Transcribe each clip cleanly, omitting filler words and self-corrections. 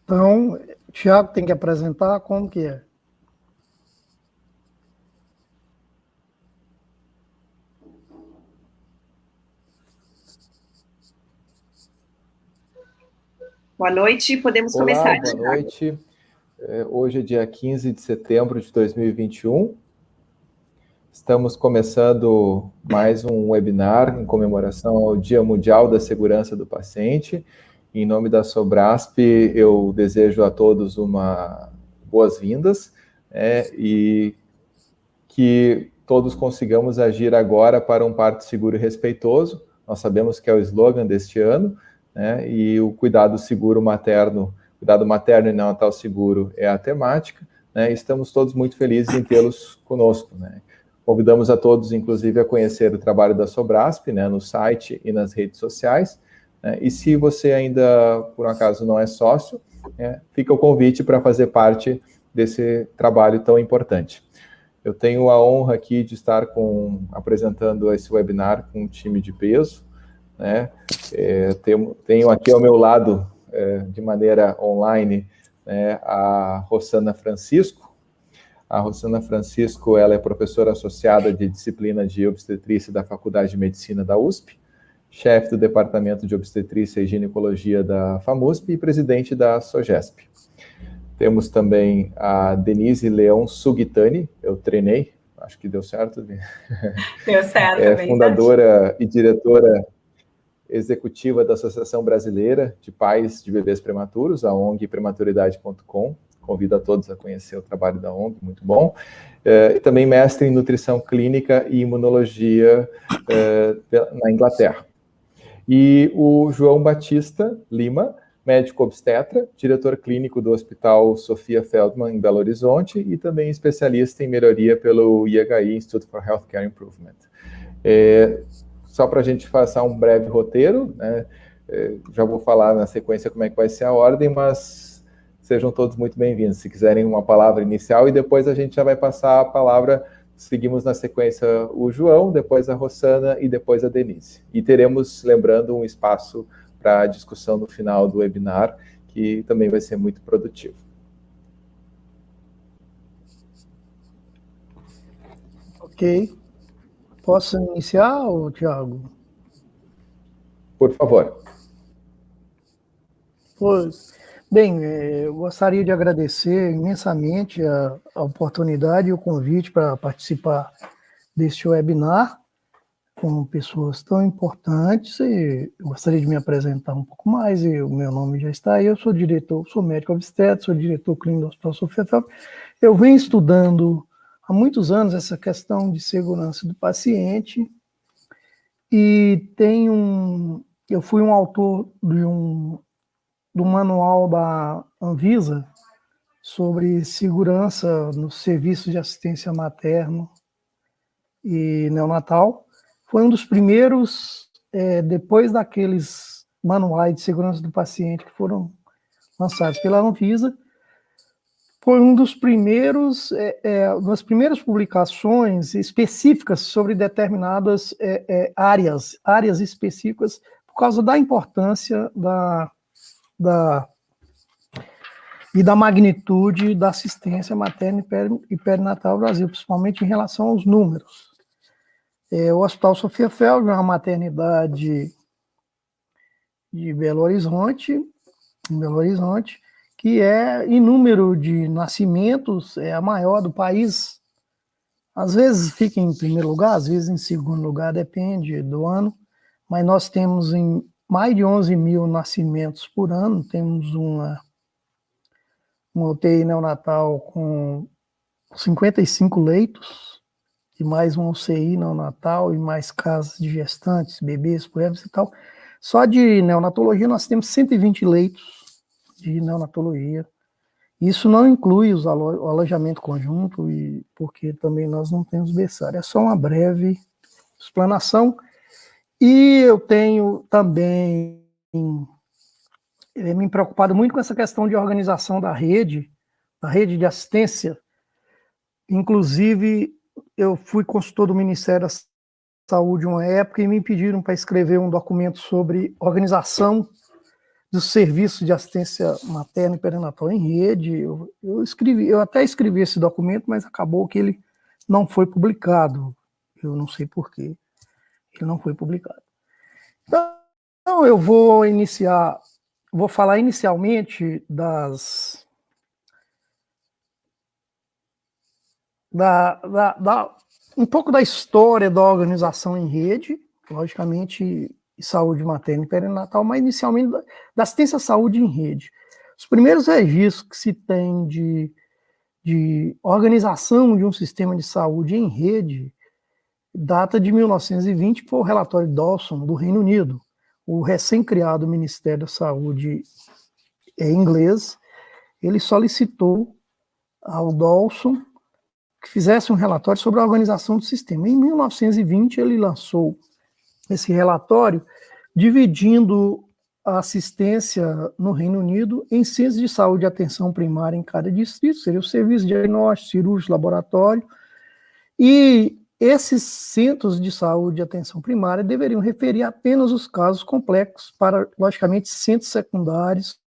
Então, Tiago tem que apresentar como que é. Boa noite, podemos começar. Olá, boa noite. Hoje é dia 15 de setembro de 2021. Estamos começando mais um webinar em comemoração ao Dia Mundial da Segurança do Paciente. Em nome da Sobrasp, eu desejo a todos uma boas-vindas e que todos consigamos agir agora para um parto seguro e respeitoso. Nós sabemos que é o slogan deste ano, e o cuidado materno e neonatal seguro é a temática, estamos todos muito felizes em tê-los conosco, Convidamos a todos, inclusive, a conhecer o trabalho da Sobrasp, no site e nas redes sociais, e se você ainda, por um acaso, não é sócio, fica o convite para fazer parte desse trabalho tão importante. Eu tenho a honra aqui de estar apresentando esse webinar com um time de peso, Tenho aqui ao meu lado, de maneira online, a Rossana Francisco. A Rossana Francisco, ela é professora associada de disciplina de obstetrícia da Faculdade de Medicina da USP, chefe do Departamento de Obstetrícia e Ginecologia da FAMUSP e presidente da SOGESP. Temos também a Denise Leão Sugitani, eu treinei, acho que deu certo. Deu certo, é fundadora e diretora executiva da Associação Brasileira de Pais de Bebês Prematuros, a ONG prematuridade.com. Convido a todos a conhecer o trabalho da ONG, muito bom. E também mestre em nutrição clínica e imunologia na Inglaterra. E o João Batista Lima, médico obstetra, diretor clínico do Hospital Sofia Feldman, em Belo Horizonte, e também especialista em melhoria pelo IHI, Institute for Healthcare Improvement. Só para a gente passar um breve roteiro, já vou falar na sequência como é que vai ser a ordem, mas sejam todos muito bem-vindos. Se quiserem uma palavra inicial, e depois a gente já vai passar a palavra, seguimos na sequência o João, depois a Rossana e depois a Denise. E teremos, lembrando, um espaço para discussão no final do webinar, que também vai ser muito produtivo. Ok. Posso iniciar, Tiago? Por favor. Pois, bem, eu gostaria de agradecer imensamente a oportunidade e o convite para participar deste webinar com pessoas tão importantes, e eu gostaria de me apresentar um pouco mais, e o meu nome já está aí, eu sou médico obstetra, sou diretor clínico do Hospital Sofia Feldman. Eu venho estudando há muitos anos essa questão de segurança do paciente, e eu fui um autor do manual da Anvisa sobre segurança no serviço de assistência materno e neonatal. Foi um dos primeiros, depois daqueles manuais de segurança do paciente que foram lançados pela Anvisa, foi um dos primeiros, das primeiras publicações específicas sobre determinadas áreas específicas, por causa da importância e da magnitude da assistência materna e perinatal no Brasil, principalmente em relação aos números. O Hospital Sofia Feldman é uma maternidade de Belo Horizonte, em Belo Horizonte, que em número de nascimentos é a maior do país. Às vezes fica em primeiro lugar, às vezes em segundo lugar, depende do ano, mas nós temos mais de 11 mil nascimentos por ano, temos uma UTI neonatal com 55 leitos, e mais uma UCI neonatal, e mais casas de gestantes, bebês, puérperas e tal. Só de neonatologia nós temos 120 leitos de neonatologia. Isso não inclui o alojamento conjunto, porque também nós não temos berçário. É só uma breve explanação. E eu tenho também me preocupado muito com essa questão de organização da rede de assistência. Inclusive, eu fui consultor do Ministério da Saúde uma época e me pediram para escrever um documento sobre organização dos serviços de assistência materna e perinatal em rede. Eu até escrevi esse documento, mas acabou que ele não foi publicado. Eu não sei por quê. Ele não foi publicado. Então eu vou falar inicialmente um pouco da história da organização em rede, logicamente, saúde materna e perinatal, mas inicialmente da assistência à saúde em rede. Os primeiros registros que se tem de organização de um sistema de saúde em rede data de 1920, que foi o relatório Dawson, do Reino Unido. O recém-criado Ministério da Saúde inglês, ele solicitou ao Dawson que fizesse um relatório sobre a organização do sistema. Em 1920, ele lançou esse relatório, dividindo a assistência no Reino Unido em centros de saúde e atenção primária em cada distrito, seria o serviço de diagnóstico, cirúrgico, laboratório, e esses centros de saúde e atenção primária deveriam referir apenas os casos complexos para, logicamente, centros secundários,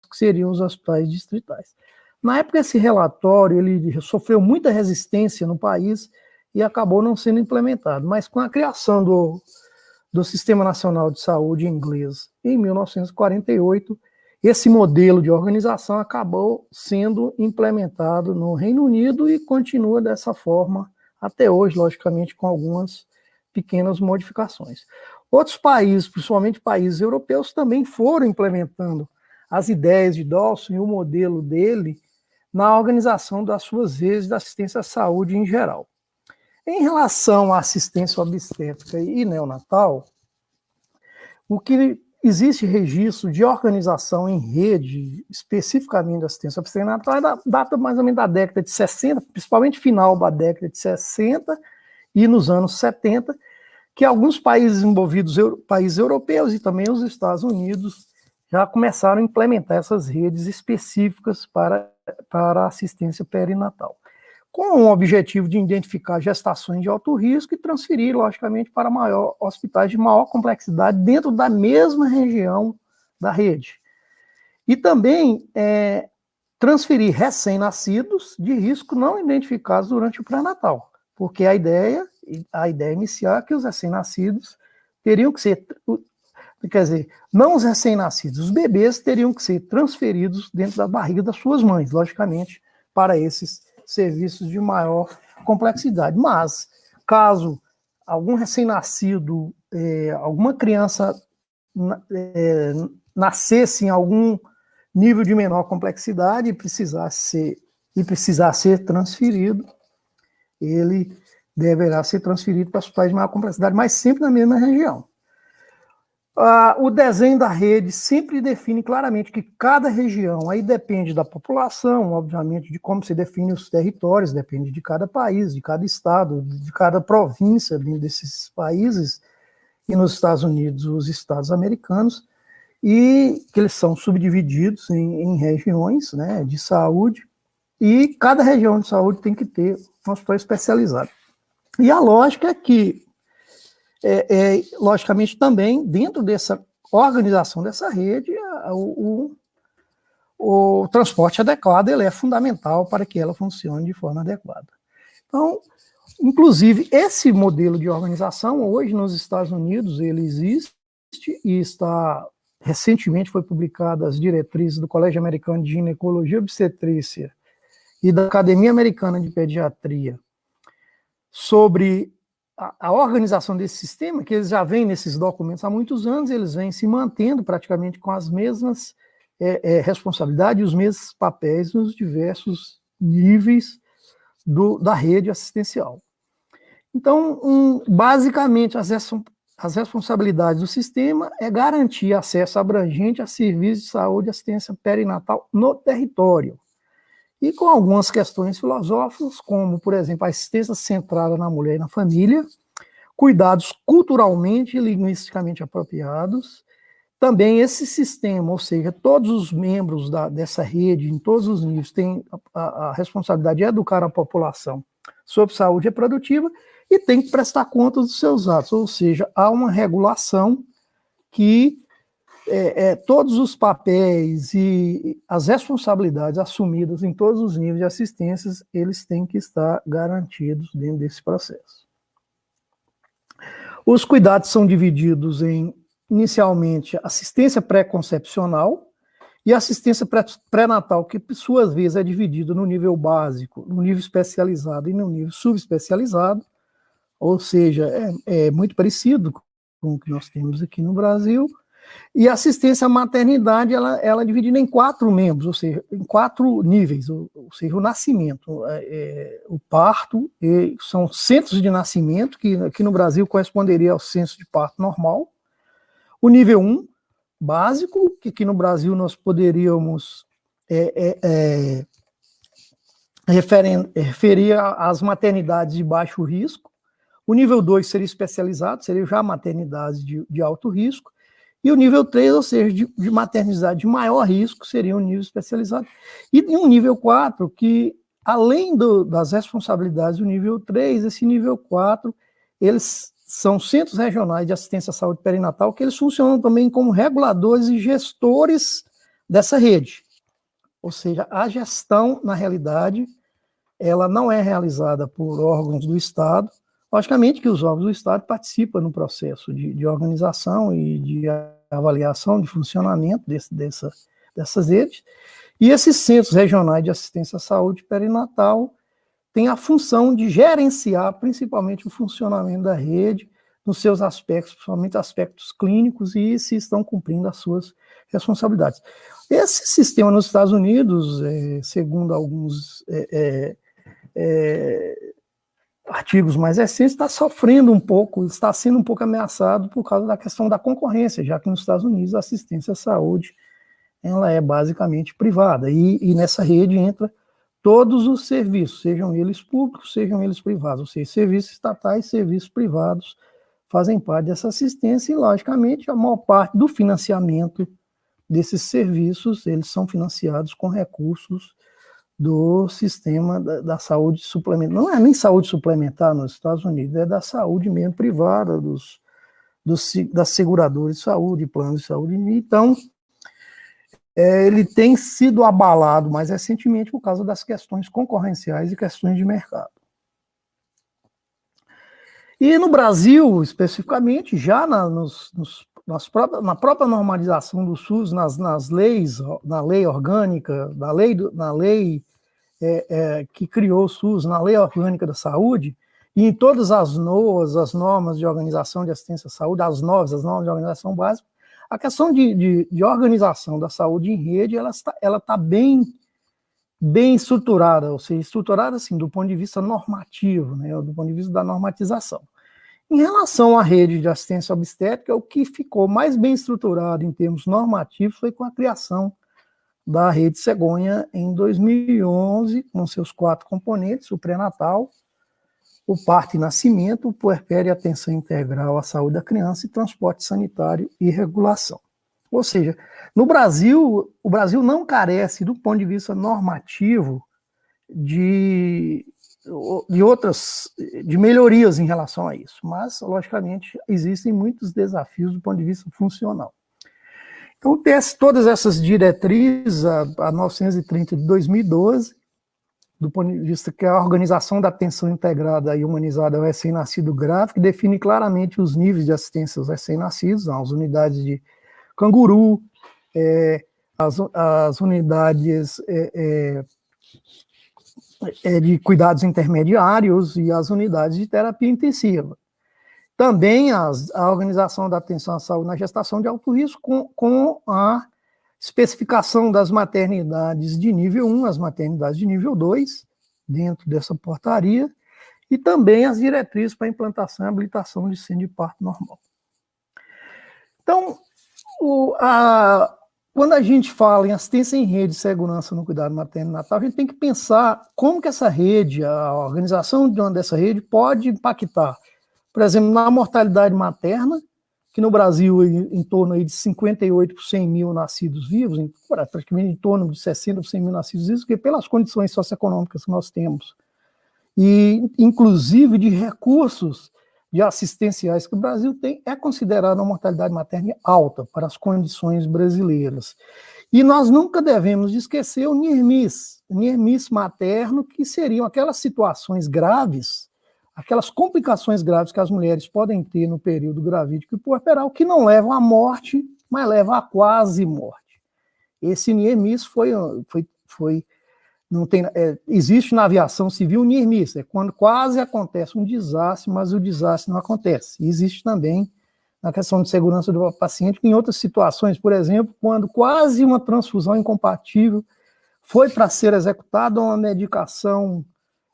que seriam os hospitais distritais. Na época, esse relatório ele sofreu muita resistência no país e acabou não sendo implementado, mas com a criação do Sistema Nacional de Saúde inglês em 1948, esse modelo de organização acabou sendo implementado no Reino Unido e continua dessa forma até hoje, logicamente, com algumas pequenas modificações. Outros países, principalmente países europeus, também foram implementando as ideias de Dawson e o modelo dele na organização das suas redes de assistência à saúde em geral. Em relação à assistência obstétrica e neonatal, o que existe registro de organização em rede, especificamente da assistência obstétrica neonatal, data mais ou menos da década de 60, principalmente final da década de 60 e nos anos 70, que alguns países envolvidos, países europeus e também os Estados Unidos, já começaram a implementar essas redes específicas para a assistência perinatal, com o objetivo de identificar gestações de alto risco e transferir, logicamente, para hospitais de maior complexidade dentro da mesma região da rede. E também transferir recém-nascidos de risco não identificados durante o pré-natal, porque a ideia inicial é que os recém-nascidos teriam que ser, quer dizer, não os recém-nascidos, os bebês teriam que ser transferidos dentro da barriga das suas mães, logicamente, para esses serviços de maior complexidade. Mas, caso algum recém-nascido, alguma criança nascesse em algum nível de menor complexidade e precisar ser transferido, ele deverá ser transferido para hospitais de maior complexidade, mas sempre na mesma região. O desenho da rede sempre define claramente que cada região, aí depende da população, obviamente, de como se define os territórios, depende de cada país, de cada estado, de cada província desses países, e nos Estados Unidos, os estados americanos, e que eles são subdivididos em regiões, né, de saúde, e cada região de saúde tem que ter um hospital especializado. E a lógica é que, logicamente, também, dentro dessa organização dessa rede, o transporte adequado ele é fundamental para que ela funcione de forma adequada. Então, inclusive, esse modelo de organização, hoje nos Estados Unidos, ele existe e recentemente foi publicado as diretrizes do Colégio Americano de Ginecologia e Obstetrícia e da Academia Americana de Pediatria sobre a organização desse sistema, que eles já vêm nesses documentos há muitos anos, eles vêm se mantendo praticamente com as mesmas responsabilidades, os mesmos papéis nos diversos níveis da rede assistencial. Então, basicamente, as responsabilidades do sistema é garantir acesso abrangente a serviços de saúde e assistência perinatal no território, e com algumas questões filosóficas, como, por exemplo, a assistência centrada na mulher e na família, cuidados culturalmente e linguisticamente apropriados. Também esse sistema, ou seja, todos os membros dessa rede, em todos os níveis, têm a responsabilidade de educar a população sobre saúde reprodutiva e tem que prestar contas dos seus atos, ou seja, há uma regulação que todos os papéis e as responsabilidades assumidas em todos os níveis de assistências, eles têm que estar garantidos dentro desse processo. Os cuidados são divididos em, inicialmente, assistência pré-concepcional e assistência pré-natal, que, por sua vez, é dividido no nível básico, no nível especializado e no nível subespecializado, ou seja, é muito parecido com o que nós temos aqui no Brasil. E a assistência à maternidade, ela é dividida em 4 membros, ou seja, em 4 níveis, ou seja, o nascimento, o parto, são centros de nascimento, que aqui no Brasil corresponderia ao censo de parto normal. O nível 1, básico, que aqui no Brasil nós poderíamos referir às maternidades de baixo risco. O nível 2 seria especializado, seria já maternidades de alto risco. E o nível 3, ou seja, de maternidade de maior risco, seria um nível especializado. E um nível 4, que além das responsabilidades do nível 3, esse nível 4, eles são centros regionais de assistência à saúde perinatal, que eles funcionam também como reguladores e gestores dessa rede. Ou seja, a gestão, na realidade, ela não é realizada por órgãos do Estado. Logicamente que os órgãos do Estado participam no processo de organização e de avaliação de funcionamento dessas redes, e esses centros regionais de assistência à saúde perinatal têm a função de gerenciar principalmente o funcionamento da rede, nos seus aspectos, principalmente aspectos clínicos, e se estão cumprindo as suas responsabilidades. Esse sistema nos Estados Unidos, segundo alguns artigos mais recentes, está sofrendo um pouco, está sendo um pouco ameaçado por causa da questão da concorrência, já que nos Estados Unidos a assistência à saúde ela é basicamente privada, e nessa rede entra todos os serviços, sejam eles públicos, sejam eles privados, ou seja, serviços estatais, serviços privados fazem parte dessa assistência, e logicamente a maior parte do financiamento desses serviços, eles são financiados com recursos do sistema da saúde suplementar. Não é nem saúde suplementar nos Estados Unidos, é da saúde mesmo privada, das seguradoras de saúde, planos de saúde. Então, ele tem sido abalado mais recentemente por causa das questões concorrenciais e questões de mercado. E no Brasil, especificamente, já na própria normalização do SUS, nas leis, na lei orgânica, na lei que criou o SUS, na lei orgânica da saúde, e em todas as NOAs, as normas de organização de assistência à saúde, as normas de organização básica, a questão de organização da saúde em rede, ela está bem estruturada, ou seja, estruturada assim, do ponto de vista normativo, né, do ponto de vista da normatização. Em relação à rede de assistência obstétrica, o que ficou mais bem estruturado em termos normativos foi com a criação da Rede Cegonha em 2011, com seus 4 componentes: o pré-natal, o parto e nascimento, o puerpério e atenção integral à saúde da criança, e transporte sanitário e regulação. Ou seja, no Brasil, o Brasil não carece, do ponto de vista normativo, de melhorias em relação a isso, mas, logicamente, existem muitos desafios do ponto de vista funcional. Então, todas essas diretrizes, a 930 de 2012, do ponto de vista que é a organização da atenção integrada e humanizada ao recém-nascido grávido, que define claramente os níveis de assistência aos recém-nascidos, as unidades de canguru, as unidades de cuidados intermediários e as unidades de terapia intensiva. Também a organização da atenção à saúde na gestação de alto risco, com a especificação das maternidades de nível 1, as maternidades de nível 2, dentro dessa portaria, e também as diretrizes para implantação e habilitação de centro de parto normal. Então, quando a gente fala em assistência em rede de segurança no cuidado materno natal, a gente tem que pensar como que essa rede, a organização dessa rede pode impactar, por exemplo, na mortalidade materna, que no Brasil em torno aí de 58 por 100 mil nascidos vivos, praticamente em torno de 60 por 100 mil nascidos vivos, porque pelas condições socioeconômicas que nós temos, e inclusive de recursos de assistenciais que o Brasil tem, é considerada uma mortalidade materna alta para as condições brasileiras. E nós nunca devemos esquecer o NIRMIS materno, que seriam aquelas situações graves, aquelas complicações graves que as mulheres podem ter no período gravídico e puerperal, que não levam à morte, mas levam à quase morte. Esse NIRMIS não tem, existe na aviação civil NIRMIS, é quando quase acontece um desastre, mas o desastre não acontece. E existe também na questão de segurança do paciente, em outras situações, por exemplo, quando quase uma transfusão incompatível foi para ser executada uma medicação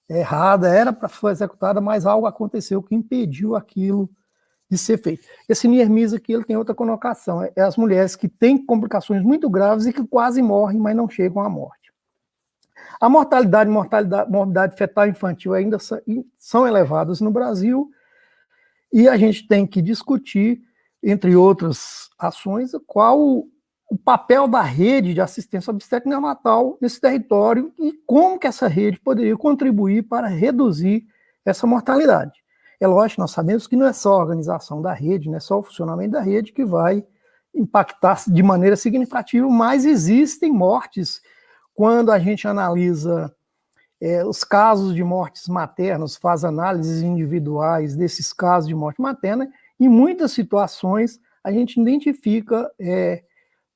errada, era para ser executada, mas algo aconteceu que impediu aquilo de ser feito. Esse NIRMIS aqui, ele tem outra conotação, é as mulheres que têm complicações muito graves e que quase morrem, mas não chegam à morte. A morbidade fetal infantil ainda são elevadas no Brasil, e a gente tem que discutir, entre outras ações, qual o papel da rede de assistência obstétrica neonatal nesse território e como que essa rede poderia contribuir para reduzir essa mortalidade. É lógico, nós sabemos que não é só a organização da rede, não é só o funcionamento da rede que vai impactar de maneira significativa, mas existem mortes quando a gente analisa os casos de mortes maternas, faz análises individuais desses casos de morte materna, em muitas situações a gente identifica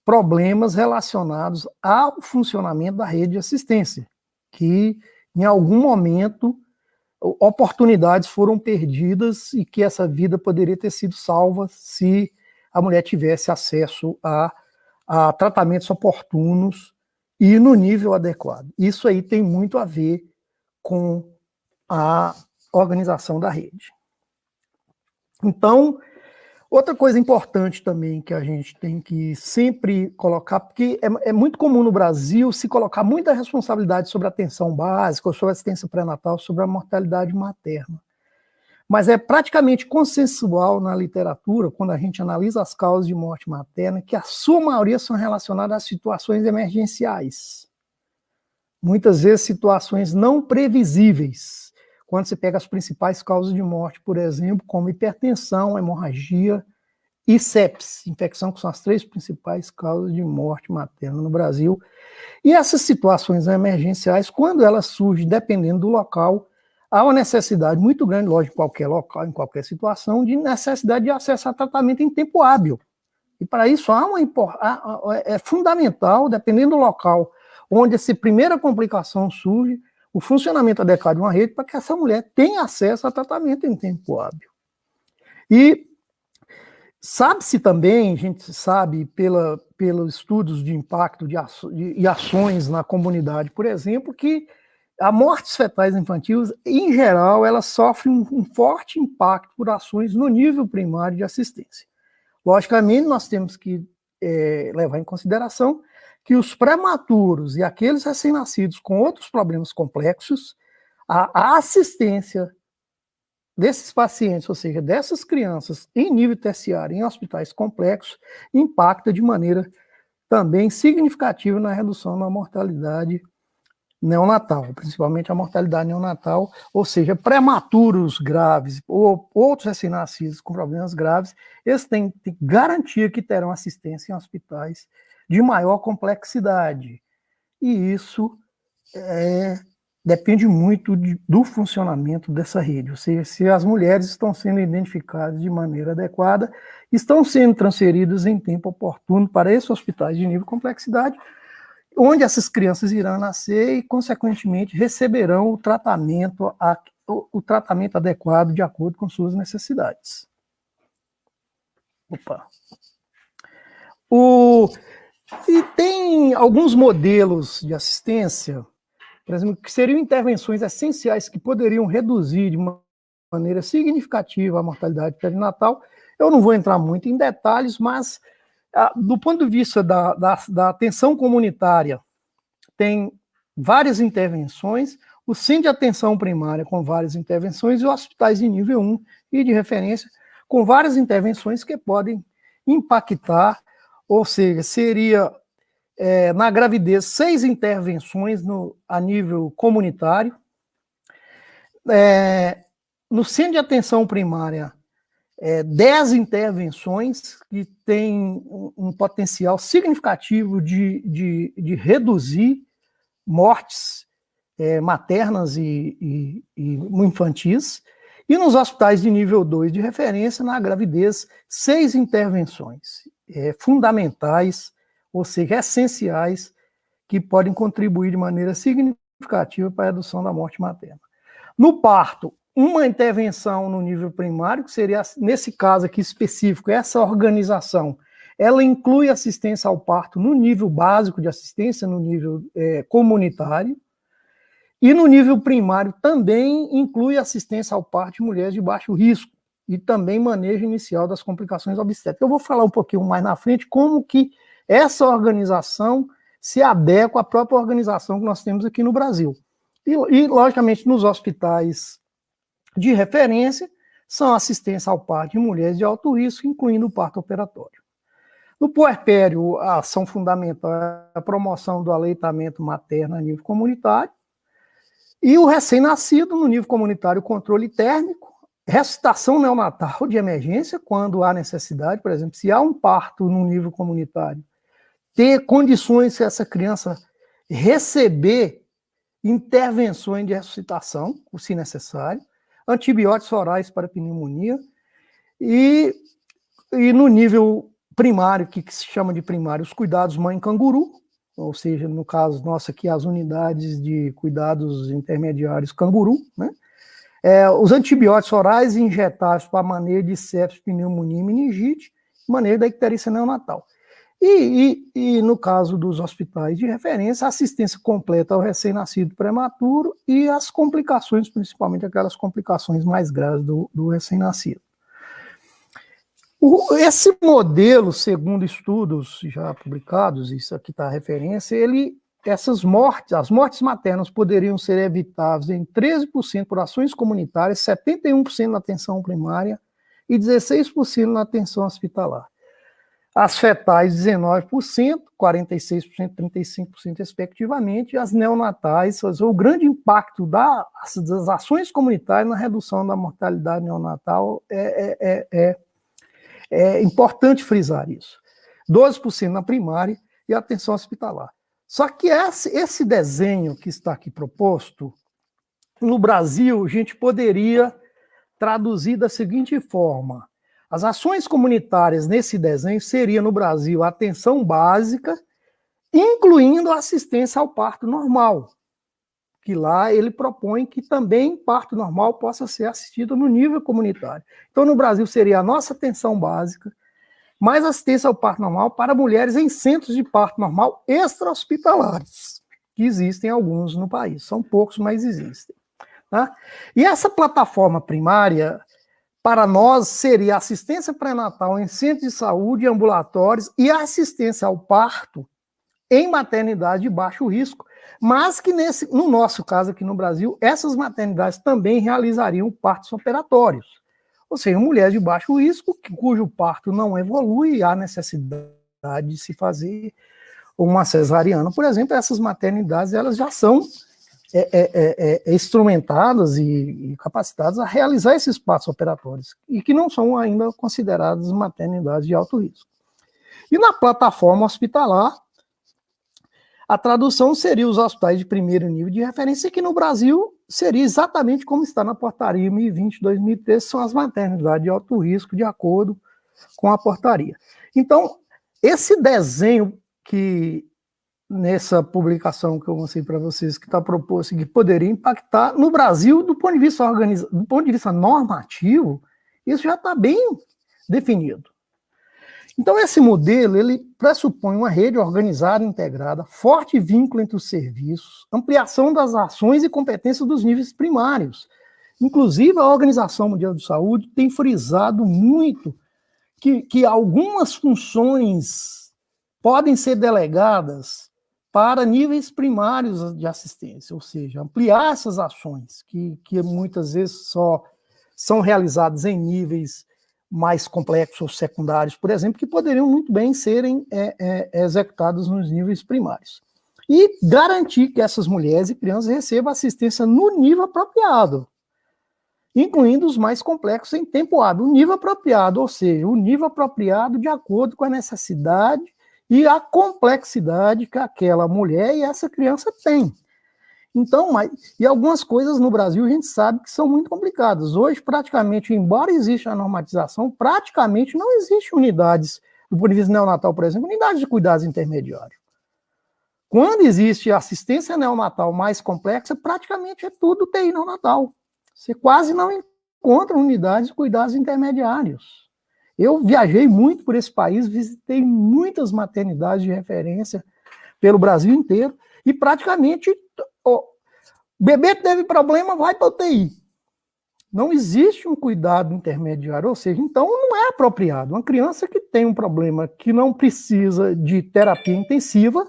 problemas relacionados ao funcionamento da rede de assistência, que em algum momento oportunidades foram perdidas e que essa vida poderia ter sido salva se a mulher tivesse acesso a tratamentos oportunos e no nível adequado. Isso aí tem muito a ver com a organização da rede. Então, outra coisa importante também que a gente tem que sempre colocar, porque é muito comum no Brasil se colocar muita responsabilidade sobre a atenção básica, ou sobre a assistência pré-natal, sobre a mortalidade materna. Mas é praticamente consensual na literatura, quando a gente analisa as causas de morte materna, que a sua maioria são relacionadas a situações emergenciais. Muitas vezes situações não previsíveis. Quando você pega as principais causas de morte, por exemplo, como hipertensão, hemorragia e sepsis, infecção, que são as 3 principais causas de morte materna no Brasil. E essas situações emergenciais, quando elas surgem, dependendo do local, há uma necessidade muito grande, lógico, em qualquer local, em qualquer situação, de necessidade de acesso a tratamento em tempo hábil. E para isso é fundamental, dependendo do local onde essa primeira complicação surge, o funcionamento adequado de uma rede para que essa mulher tenha acesso a tratamento em tempo hábil. E sabe-se também, a gente sabe pelos estudos de impacto e ações na comunidade, por exemplo, que as mortes fetais infantis, em geral, elas sofrem um forte impacto por ações no nível primário de assistência. Logicamente, nós temos que levar em consideração que os prematuros e aqueles recém-nascidos com outros problemas complexos, a assistência desses pacientes, ou seja, dessas crianças em nível terciário, em hospitais complexos, impacta de maneira também significativa na redução da mortalidade neonatal, principalmente a mortalidade neonatal, ou seja, prematuros graves ou outros recém-nascidos com problemas graves, eles têm garantia que terão assistência em hospitais de maior complexidade. E isso depende muito do funcionamento dessa rede, ou seja, se as mulheres estão sendo identificadas de maneira adequada, estão sendo transferidas em tempo oportuno para esses hospitais de nível de complexidade, onde essas crianças irão nascer e, consequentemente, receberão o tratamento adequado de acordo com suas necessidades. E tem alguns modelos de assistência, por exemplo, que seriam intervenções essenciais que poderiam reduzir de uma maneira significativa a mortalidade perinatal. Eu não vou entrar muito em detalhes, mas do ponto de vista da atenção comunitária, tem várias intervenções, o Centro de Atenção Primária com várias intervenções e os hospitais de nível 1 e de referência com várias intervenções que podem impactar, ou seja, seria na gravidez 6 intervenções a nível comunitário, no centro de atenção primária, 10 intervenções que têm um potencial significativo de reduzir mortes maternas e infantis, e nos hospitais de nível 2 de referência, na gravidez, 6 intervenções fundamentais, ou seja, essenciais, que podem contribuir de maneira significativa para a redução da morte materna. No parto, uma intervenção no nível primário, que seria, nesse caso aqui específico, essa organização, ela inclui assistência ao parto no nível básico de assistência, no nível comunitário, e no nível primário também inclui assistência ao parto de mulheres de baixo risco, e também manejo inicial das complicações obstétricas. Eu vou falar um pouquinho mais na frente como que essa organização se adequa à própria organização que nós temos aqui no Brasil. E logicamente, nos hospitais de referência, são assistência ao parto de mulheres de alto risco, incluindo o parto operatório. No puerpério, a ação fundamental é a promoção do aleitamento materno a nível comunitário, e o recém-nascido, no nível comunitário, controle térmico, ressuscitação neonatal de emergência, quando há necessidade, por exemplo, se há um parto no nível comunitário, ter condições que essa criança receber intervenções de ressuscitação, se necessário, antibióticos orais para pneumonia, e no nível primário, que se chama de primário, os cuidados mãe-canguru, ou seja, no caso nosso aqui, as unidades de cuidados intermediários canguru, né? Os antibióticos orais e injetáveis para manejo de sepsis, pneumonia e meningite, manejo da icterícia neonatal. E no caso dos hospitais de referência, a assistência completa ao recém-nascido prematuro e as complicações, principalmente aquelas complicações mais graves do recém-nascido. Esse modelo, segundo estudos já publicados, isso aqui está a referência, as mortes maternas poderiam ser evitáveis em 13% por ações comunitárias, 71% na atenção primária e 16% na atenção hospitalar. As fetais, 19%, 46%, 35% respectivamente, e as neonatais, o grande impacto das ações comunitárias na redução da mortalidade neonatal é importante frisar isso. 12% na primária e atenção hospitalar. Só que esse desenho que está aqui proposto, no Brasil, a gente poderia traduzir da seguinte forma: as ações comunitárias nesse desenho seria, no Brasil, a atenção básica, incluindo a assistência ao parto normal, que lá ele propõe que também parto normal possa ser assistido no nível comunitário. Então, no Brasil, seria a nossa atenção básica, mais assistência ao parto normal para mulheres em centros de parto normal extra-hospitalares, que existem alguns no país. São poucos, mas existem. Tá? E essa plataforma primária, para nós, seria assistência pré-natal em centros de saúde, ambulatórios e assistência ao parto em maternidade de baixo risco, mas que no nosso caso aqui no Brasil, essas maternidades também realizariam partos operatórios. Ou seja, mulheres de baixo risco, cujo parto não evolui e há necessidade de se fazer uma cesariana. Por exemplo, essas maternidades elas já são instrumentadas e capacitadas a realizar esses partos operatórios, e que não são ainda consideradas maternidades de alto risco. E na plataforma hospitalar, a tradução seria os hospitais de primeiro nível de referência, que no Brasil seria exatamente como está na portaria 1020/2013, são as maternidades de alto risco, de acordo com a portaria. Então, esse desenho que, nessa publicação que eu mostrei para vocês, que está proposto, que poderia impactar no Brasil, do ponto de vista normativo, isso já está bem definido. Então, esse modelo, ele pressupõe uma rede organizada, integrada, forte vínculo entre os serviços, ampliação das ações e competências dos níveis primários. Inclusive, a Organização Mundial de Saúde tem frisado muito que algumas funções podem ser delegadas para níveis primários de assistência, ou seja, ampliar essas ações, que muitas vezes só são realizadas em níveis mais complexos ou secundários, por exemplo, que poderiam muito bem serem executados nos níveis primários. E garantir que essas mulheres e crianças recebam assistência no nível apropriado. incluindo os mais complexos em tempo hábil. O nível apropriado, ou seja, o nível apropriado de acordo com a necessidade e a complexidade que aquela mulher e essa criança têm. Então, e algumas coisas no Brasil a gente sabe que são muito complicadas. Hoje, praticamente, embora exista a normatização, praticamente não existe unidades, do ponto de vista neonatal, por exemplo, unidades de cuidados intermediários. Quando existe assistência neonatal mais complexa, praticamente é tudo UTI neonatal. Você quase não encontra unidades de cuidados intermediários. Eu viajei muito por esse país, visitei muitas maternidades de referência pelo Brasil inteiro, e praticamente o bebê teve problema, vai para a UTI. Não existe um cuidado intermediário, ou seja, então não é apropriado. Uma criança que tem um problema que não precisa de terapia intensiva,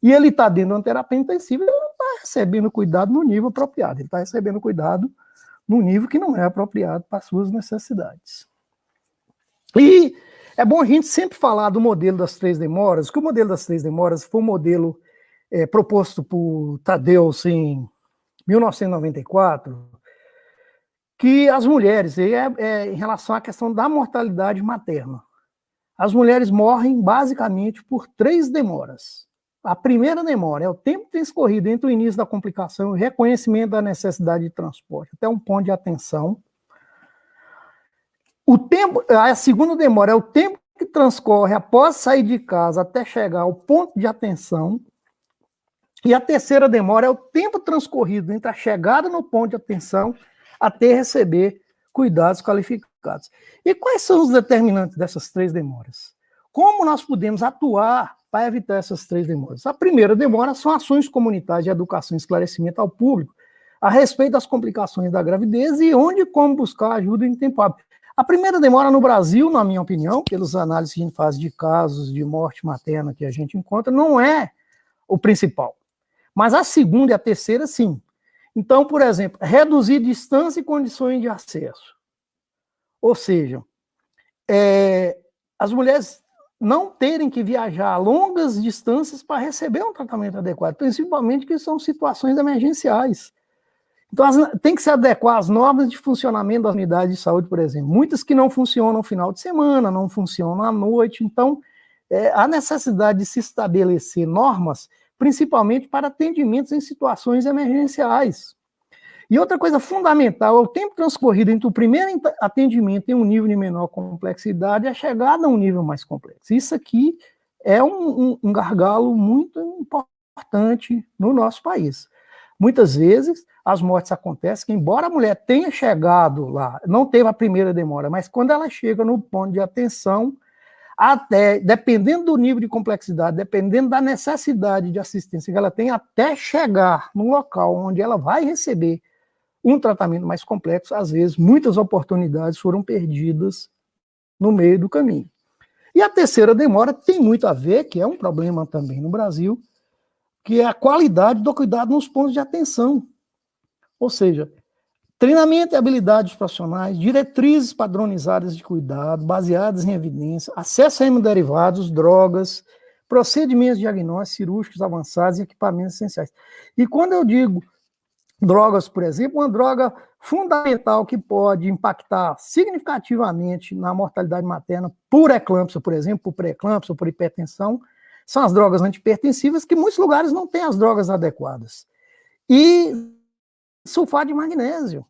e ele está dentro de uma terapia intensiva, ele não está recebendo cuidado no nível apropriado, ele está recebendo cuidado no nível que não é apropriado para as suas necessidades. E é bom a gente sempre falar do modelo das 3 demoras, que o modelo das 3 demoras foi um modelo proposto por Tadeusz em 1994, que as mulheres, em relação à questão da mortalidade materna, as mulheres morrem basicamente por 3 demoras. A primeira demora é o tempo transcorrido entre o início da complicação e o reconhecimento da necessidade de transporte, até um ponto de atenção. A segunda demora é o tempo que transcorre após sair de casa até chegar ao ponto de atenção. E a terceira demora é o tempo transcorrido entre a chegada no ponto de atenção até receber cuidados qualificados. E quais são os determinantes dessas 3 demoras? Como nós podemos atuar para evitar essas 3 demoras? A primeira demora são ações comunitárias de educação e esclarecimento ao público a respeito das complicações da gravidez e onde e como buscar ajuda em tempo hábil. A primeira demora no Brasil, na minha opinião, pelas análises que a gente faz de casos de morte materna que a gente encontra, não é o principal. Mas a segunda e a terceira, sim. Então, por exemplo, reduzir distância e condições de acesso. Ou seja, as mulheres não terem que viajar longas distâncias para receber um tratamento adequado, principalmente que são situações emergenciais. Então, tem que se adequar às normas de funcionamento das unidades de saúde, por exemplo. Muitas que não funcionam no final de semana, não funcionam à noite. Então, há necessidade de se estabelecer normas, principalmente para atendimentos em situações emergenciais. E outra coisa fundamental é o tempo transcorrido entre o primeiro atendimento em um nível de menor complexidade e a chegada a um nível mais complexo. Isso aqui é um gargalo muito importante no nosso país. Muitas vezes, as mortes acontecem que, embora a mulher tenha chegado lá, não teve a primeira demora, mas quando ela chega no ponto de atenção, até, dependendo do nível de complexidade, dependendo da necessidade de assistência que ela tem, até chegar no local onde ela vai receber um tratamento mais complexo, às vezes, muitas oportunidades foram perdidas no meio do caminho. E a terceira demora tem muito a ver, que é um problema também no Brasil, que é a qualidade do cuidado nos pontos de atenção. Ou seja, treinamento e habilidades profissionais, diretrizes padronizadas de cuidado, baseadas em evidência, acesso a hemoderivados, drogas, procedimentos diagnósticos, cirúrgicos avançados e equipamentos essenciais. E quando eu digo drogas, por exemplo, uma droga fundamental que pode impactar significativamente na mortalidade materna por eclâmpsia, por exemplo, por pré-eclâmpsia ou por hipertensão, são as drogas antihipertensivas, que em muitos lugares não têm as drogas adequadas. E sulfato de magnésio,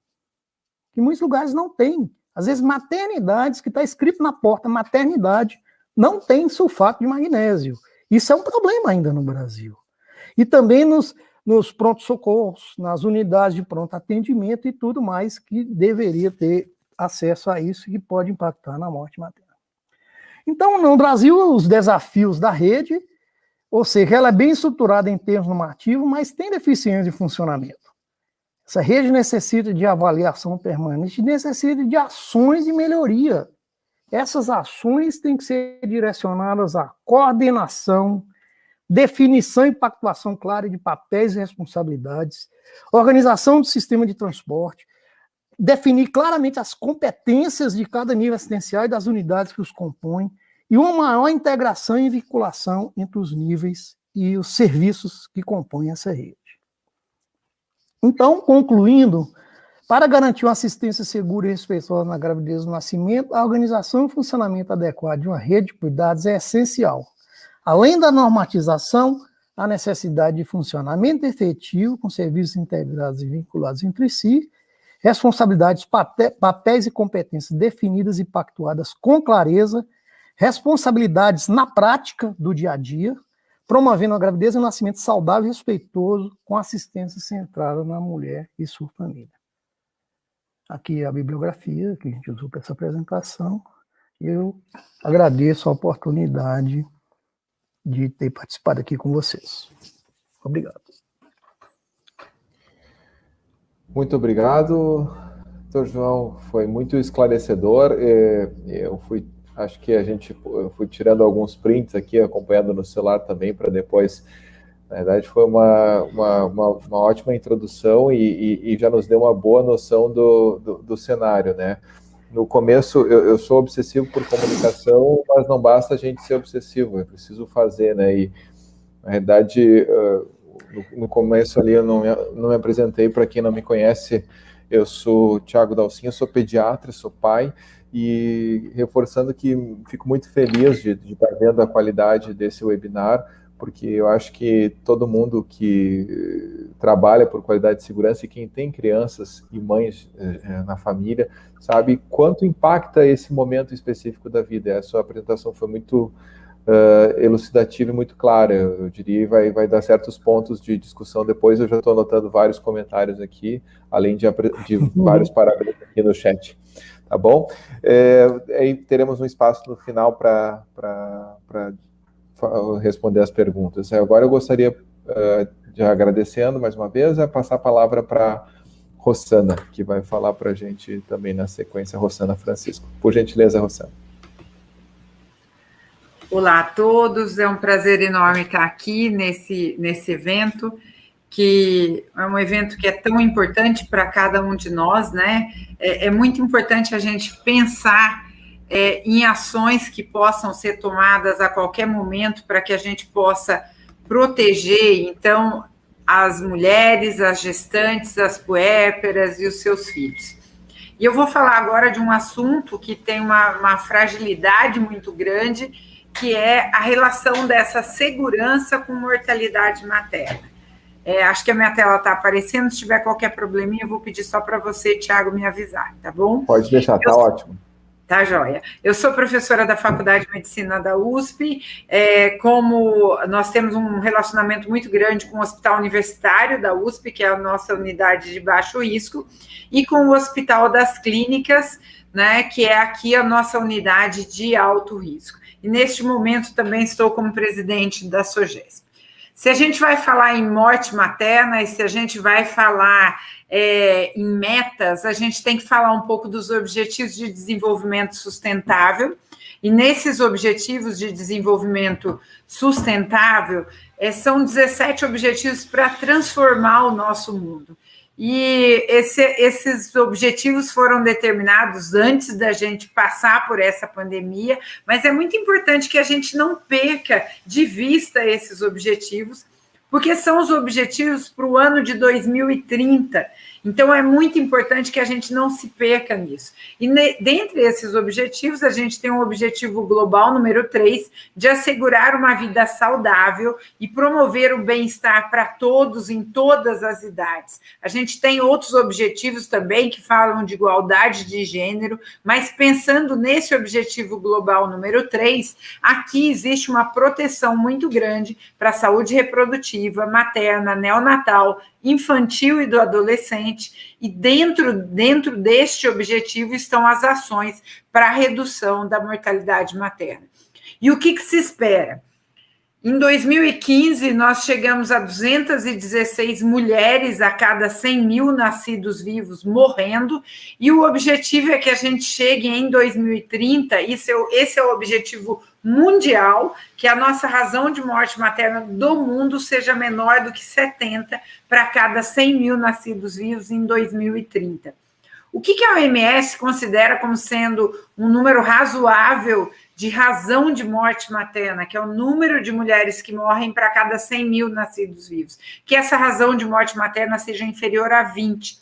que em muitos lugares não tem. Às vezes, maternidades, que está escrito na porta, maternidade, não tem sulfato de magnésio. Isso é um problema ainda no Brasil. E também nos pronto-socorros, nas unidades de pronto atendimento e tudo mais, que deveria ter acesso a isso e que pode impactar na morte materna. Então, no Brasil, os desafios da rede, ou seja, ela é bem estruturada em termos normativos, mas tem deficiência de funcionamento. Essa rede necessita de avaliação permanente, necessita de ações de melhoria. Essas ações têm que ser direcionadas à coordenação, definição e pactuação clara de papéis e responsabilidades, organização do sistema de transporte, definir claramente as competências de cada nível assistencial e das unidades que os compõem, e uma maior integração e vinculação entre os níveis e os serviços que compõem essa rede. Então, concluindo, Para garantir uma assistência segura e respeitosa na gravidez e no nascimento, a organização e o funcionamento adequado de uma rede de cuidados é essencial. Além da normatização, a necessidade de funcionamento efetivo com serviços integrados e vinculados entre si, responsabilidades, papéis e competências definidas e pactuadas com clareza, responsabilidades na prática do dia a dia, promovendo a gravidez e o nascimento saudável e respeitoso, com assistência centrada na mulher e sua família. Aqui é a bibliografia que a gente usou para essa apresentação. Eu agradeço a oportunidade de ter participado aqui com vocês. Obrigado. Muito obrigado, doutor João. Foi muito esclarecedor. Acho que eu fui tirando alguns prints aqui, acompanhando no celular também, para depois. Na verdade, foi uma ótima introdução e já nos deu uma boa noção do cenário, né? No começo, eu sou obsessivo por comunicação, mas não basta a gente ser obsessivo, é preciso fazer, né? E, na verdade, no começo ali eu não me apresentei. Para quem não me conhece, eu sou Thiago Dalcinho, sou pediatra, sou pai, e reforçando que fico muito feliz de estar vendo a qualidade desse webinar, porque eu acho que todo mundo que trabalha por qualidade de segurança e quem tem crianças e mães na família sabe quanto impacta esse momento específico da vida. A sua apresentação foi muito elucidativa e muito clara, eu diria, e vai dar certos pontos de discussão depois. Eu já estou anotando vários comentários aqui, além de vários parágrafos aqui no chat. Tá bom? Aí teremos um espaço no final para responder as perguntas. Agora eu gostaria, de agradecendo mais uma vez, passar a palavra para Rosana, que vai falar para a gente também na sequência. Rosana Francisco. Por gentileza, Rosana. Olá a todos, é um prazer enorme estar aqui nesse evento, que é um evento que é tão importante para cada um de nós, né? É muito importante a gente pensar em ações que possam ser tomadas a qualquer momento para que a gente possa proteger, então, as mulheres, as gestantes, as puérperas e os seus filhos. E eu vou falar agora de um assunto que tem uma fragilidade muito grande, que é a relação dessa segurança com mortalidade materna. Acho que a minha tela está aparecendo, se tiver qualquer probleminha, eu vou pedir só para você, Thiago, me avisar, tá bom? Pode deixar, tá ótimo. Tá, joia. Eu sou professora da Faculdade de Medicina da USP, como nós temos um relacionamento muito grande com o Hospital Universitário da USP, que é a nossa unidade de baixo risco, e com o Hospital das Clínicas, né, que é aqui a nossa unidade de alto risco. E neste momento também estou como presidente da SOGESP. Se a gente vai falar em morte materna e se a gente vai falar em metas, a gente tem que falar um pouco dos Objetivos de Desenvolvimento Sustentável. E nesses Objetivos de Desenvolvimento Sustentável, são 17 objetivos para transformar o nosso mundo. E esses objetivos foram determinados antes da gente passar por essa pandemia, mas é muito importante que a gente não perca de vista esses objetivos, porque são os objetivos para o ano de 2030. Então, é muito importante que a gente não se perca nisso. E dentre esses objetivos, a gente tem um objetivo global, número 3, de assegurar uma vida saudável e promover o bem-estar para todos, em todas as idades. A gente tem outros objetivos também que falam de igualdade de gênero, mas pensando nesse objetivo global número 3, aqui existe uma proteção muito grande para a saúde reprodutiva, materna, neonatal, infantil e do adolescente, e dentro deste objetivo estão as ações para a redução da mortalidade materna. E o que se espera? Em 2015, nós chegamos a 216 mulheres a cada 100 mil nascidos vivos morrendo, e o objetivo é que a gente chegue em 2030, esse é o objetivo mundial, que a nossa razão de morte materna do mundo seja menor do que 70 para cada 100 mil nascidos vivos em 2030. O que a OMS considera como sendo um número razoável de razão de morte materna, que é o número de mulheres que morrem para cada 100 mil nascidos vivos, que essa razão de morte materna seja inferior a 20.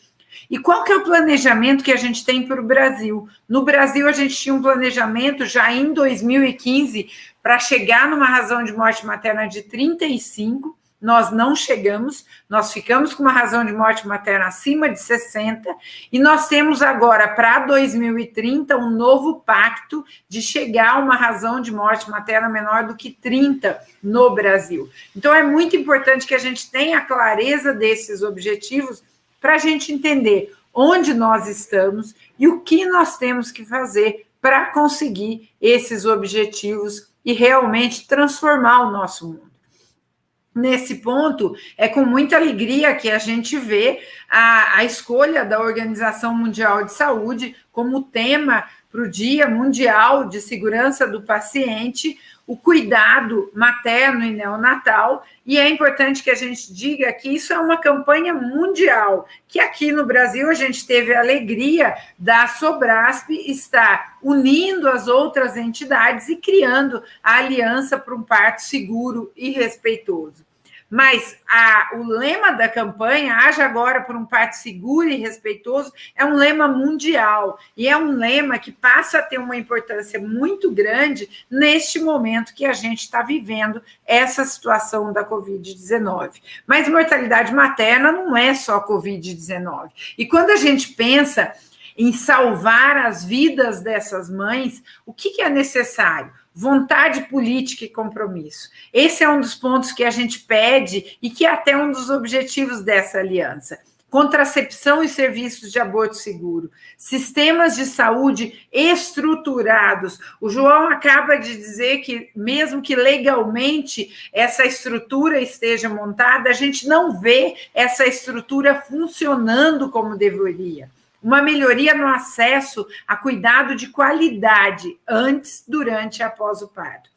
E qual que é o planejamento que a gente tem para o Brasil? No Brasil, a gente tinha um planejamento já em 2015 para chegar numa razão de morte materna de 35, nós não chegamos, nós ficamos com uma razão de morte materna acima de 60, e nós temos agora, para 2030, um novo pacto de chegar a uma razão de morte materna menor do que 30 no Brasil. Então, é muito importante que a gente tenha a clareza desses objetivos para a gente entender onde nós estamos e o que nós temos que fazer para conseguir esses objetivos e realmente transformar o nosso mundo. Nesse ponto, é com muita alegria que a gente vê a escolha da Organização Mundial de Saúde como tema para o Dia Mundial de Segurança do Paciente, o cuidado materno e neonatal, e é importante que a gente diga que isso é uma campanha mundial, que aqui no Brasil a gente teve a alegria da Sobrasp estar unindo as outras entidades e criando a Aliança para um Parto Seguro e Respeitoso. Mas o lema da campanha, Haja Agora por um Parto Seguro e Respeitoso, é um lema mundial, e é um lema que passa a ter uma importância muito grande neste momento que a gente está vivendo essa situação da Covid-19. Mas mortalidade materna não é só Covid-19. E quando a gente pensa em salvar as vidas dessas mães, o que é necessário? Vontade política e compromisso. Esse é um dos pontos que a gente pede e que é até um dos objetivos dessa aliança. Contracepção e serviços de aborto seguro, sistemas de saúde estruturados. O João acaba de dizer que, mesmo que legalmente essa estrutura esteja montada, a gente não vê essa estrutura funcionando como deveria. Uma melhoria no acesso a cuidado de qualidade antes, durante e após o parto.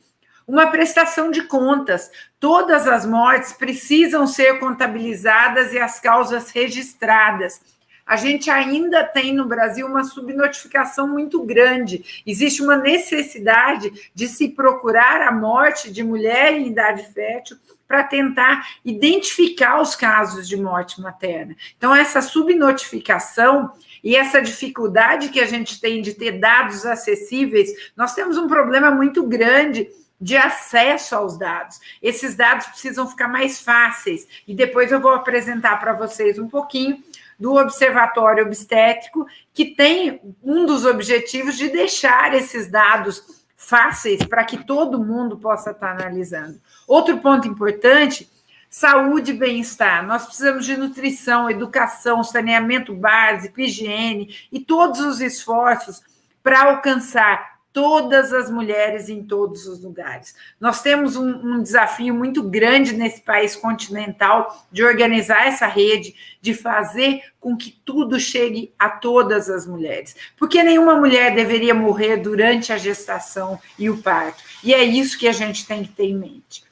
Uma prestação de contas. Todas as mortes precisam ser contabilizadas e as causas registradas. A gente ainda tem no Brasil uma subnotificação muito grande. Existe uma necessidade de se procurar a morte de mulher em idade fértil para tentar identificar os casos de morte materna. Então, essa subnotificação e essa dificuldade que a gente tem de ter dados acessíveis, nós temos um problema muito grande de acesso aos dados. Esses dados precisam ficar mais fáceis, e depois eu vou apresentar para vocês um pouquinho do Observatório Obstétrico, que tem um dos objetivos de deixar esses dados fáceis para que todo mundo possa estar analisando. Outro ponto importante, saúde e bem-estar. Nós precisamos de nutrição, educação, saneamento básico, higiene e todos os esforços para alcançar todas as mulheres em todos os lugares. Nós temos um desafio muito grande nesse país continental de organizar essa rede, de fazer com que tudo chegue a todas as mulheres. Porque nenhuma mulher deveria morrer durante a gestação e o parto. E é isso que a gente tem que ter em mente.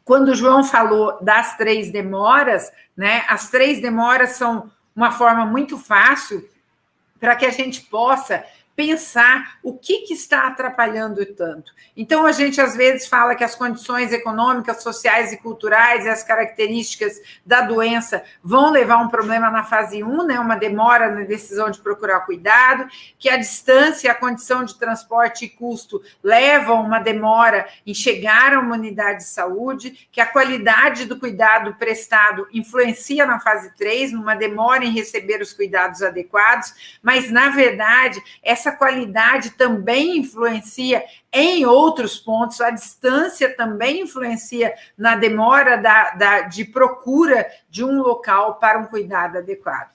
Quando o João falou das 3 demoras, né, as 3 demoras são uma forma muito fácil para que a gente possa pensar o que está atrapalhando tanto. Então, a gente, às vezes, fala que as condições econômicas, sociais e culturais e as características da doença vão levar a um problema na fase 1, né, uma demora na decisão de procurar cuidado, que a distância, a condição de transporte e custo levam uma demora em chegar a uma unidade de saúde, que a qualidade do cuidado prestado influencia na fase 3, numa demora em receber os cuidados adequados, mas, na verdade, essa qualidade também influencia em outros pontos, a distância também influencia na demora de procura de um local para um cuidado adequado.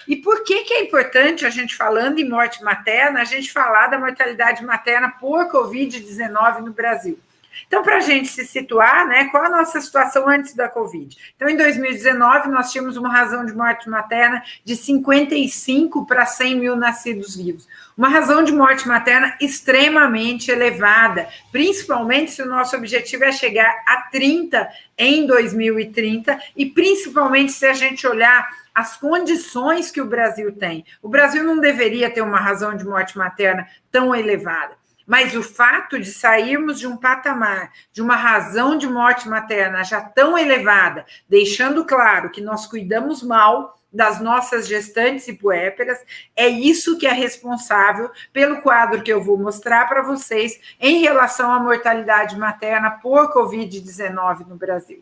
E por que é importante a gente, falando em morte materna, a gente falar da mortalidade materna por Covid-19 no Brasil? Então, para a gente se situar, né, qual a nossa situação antes da Covid? Então, em 2019, nós tínhamos uma razão de morte materna de 55 para 100 mil nascidos vivos. Uma razão de morte materna extremamente elevada, principalmente se o nosso objetivo é chegar a 30 em 2030, e principalmente se a gente olhar as condições que o Brasil tem. O Brasil não deveria ter uma razão de morte materna tão elevada. Mas o fato de sairmos de um patamar, de uma razão de morte materna já tão elevada, deixando claro que nós cuidamos mal das nossas gestantes e puérperas, é isso que é responsável pelo quadro que eu vou mostrar para vocês em relação à mortalidade materna por Covid-19 no Brasil.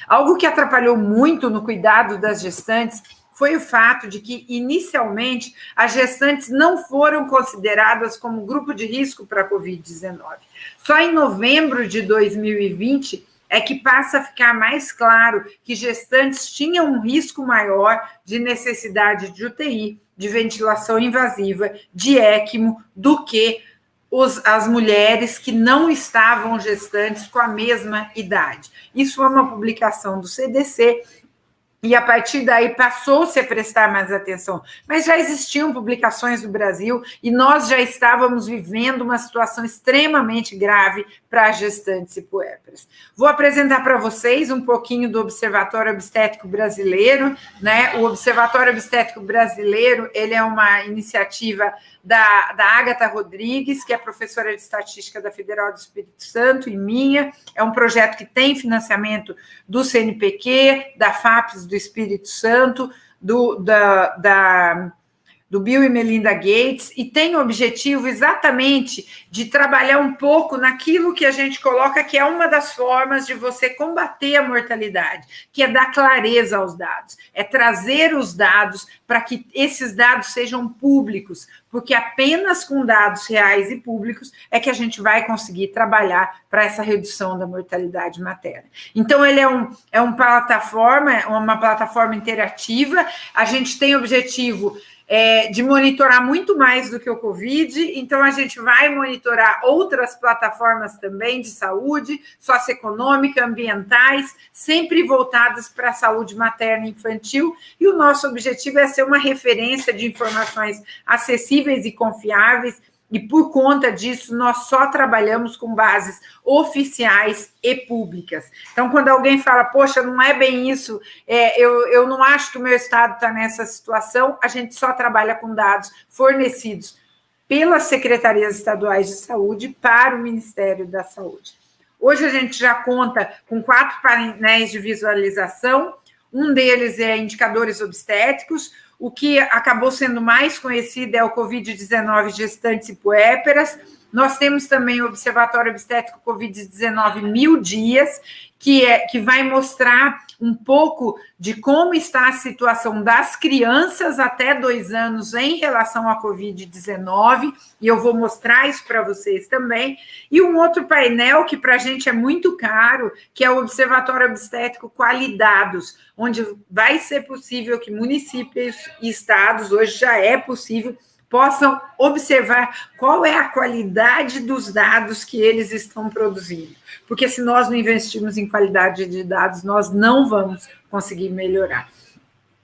Algo que atrapalhou muito no cuidado das gestantes foi o fato de que, inicialmente, as gestantes não foram consideradas como grupo de risco para a Covid-19. Só em novembro de 2020 é que passa a ficar mais claro que gestantes tinham um risco maior de necessidade de UTI, de ventilação invasiva, de ECMO, do que as mulheres que não estavam gestantes com a mesma idade. Isso é uma publicação do CDC, e a partir daí passou-se a prestar mais atenção. Mas já existiam publicações no Brasil e nós já estávamos vivendo uma situação extremamente grave para gestantes e puérperas. Vou apresentar para vocês um pouquinho do Observatório Obstétrico Brasileiro, né? O Observatório Obstétrico Brasileiro, ele é uma iniciativa da Ágata Rodrigues, que é professora de estatística da Federal do Espírito Santo, e minha. É um projeto que tem financiamento do CNPq, da FAPES do Espírito Santo, do Bill e Melinda Gates, e tem o objetivo exatamente de trabalhar um pouco naquilo que a gente coloca que é uma das formas de você combater a mortalidade, que é dar clareza aos dados, é trazer os dados para que esses dados sejam públicos, porque apenas com dados reais e públicos é que a gente vai conseguir trabalhar para essa redução da mortalidade materna. Então, ele é uma plataforma interativa, a gente tem o objetivo de monitorar muito mais do que o Covid, então a gente vai monitorar outras plataformas também de saúde, socioeconômica, ambientais, sempre voltadas para a saúde materna e infantil, e o nosso objetivo é ser uma referência de informações acessíveis e confiáveis, e por conta disso nós só trabalhamos com bases oficiais e públicas. Então, quando alguém fala, poxa, não é bem isso, eu não acho que o meu estado está nessa situação, a gente só trabalha com dados fornecidos pelas secretarias estaduais de saúde para o Ministério da Saúde. Hoje a gente já conta com 4 painéis de visualização, um deles é indicadores obstétricos. O que acabou sendo mais conhecido é o Covid-19 gestantes e puérperas. Nós temos também o Observatório Obstétrico Covid-19 1000 dias, que vai mostrar um pouco de como está a situação das crianças até 2 anos em relação à Covid-19, e eu vou mostrar isso para vocês também. E um outro painel que para a gente é muito caro, que é o Observatório Obstétrico Qualidados, onde vai ser possível que municípios e estados, hoje já é possível, possam observar qual é a qualidade dos dados que eles estão produzindo. Porque se nós não investirmos em qualidade de dados, nós não vamos conseguir melhorar.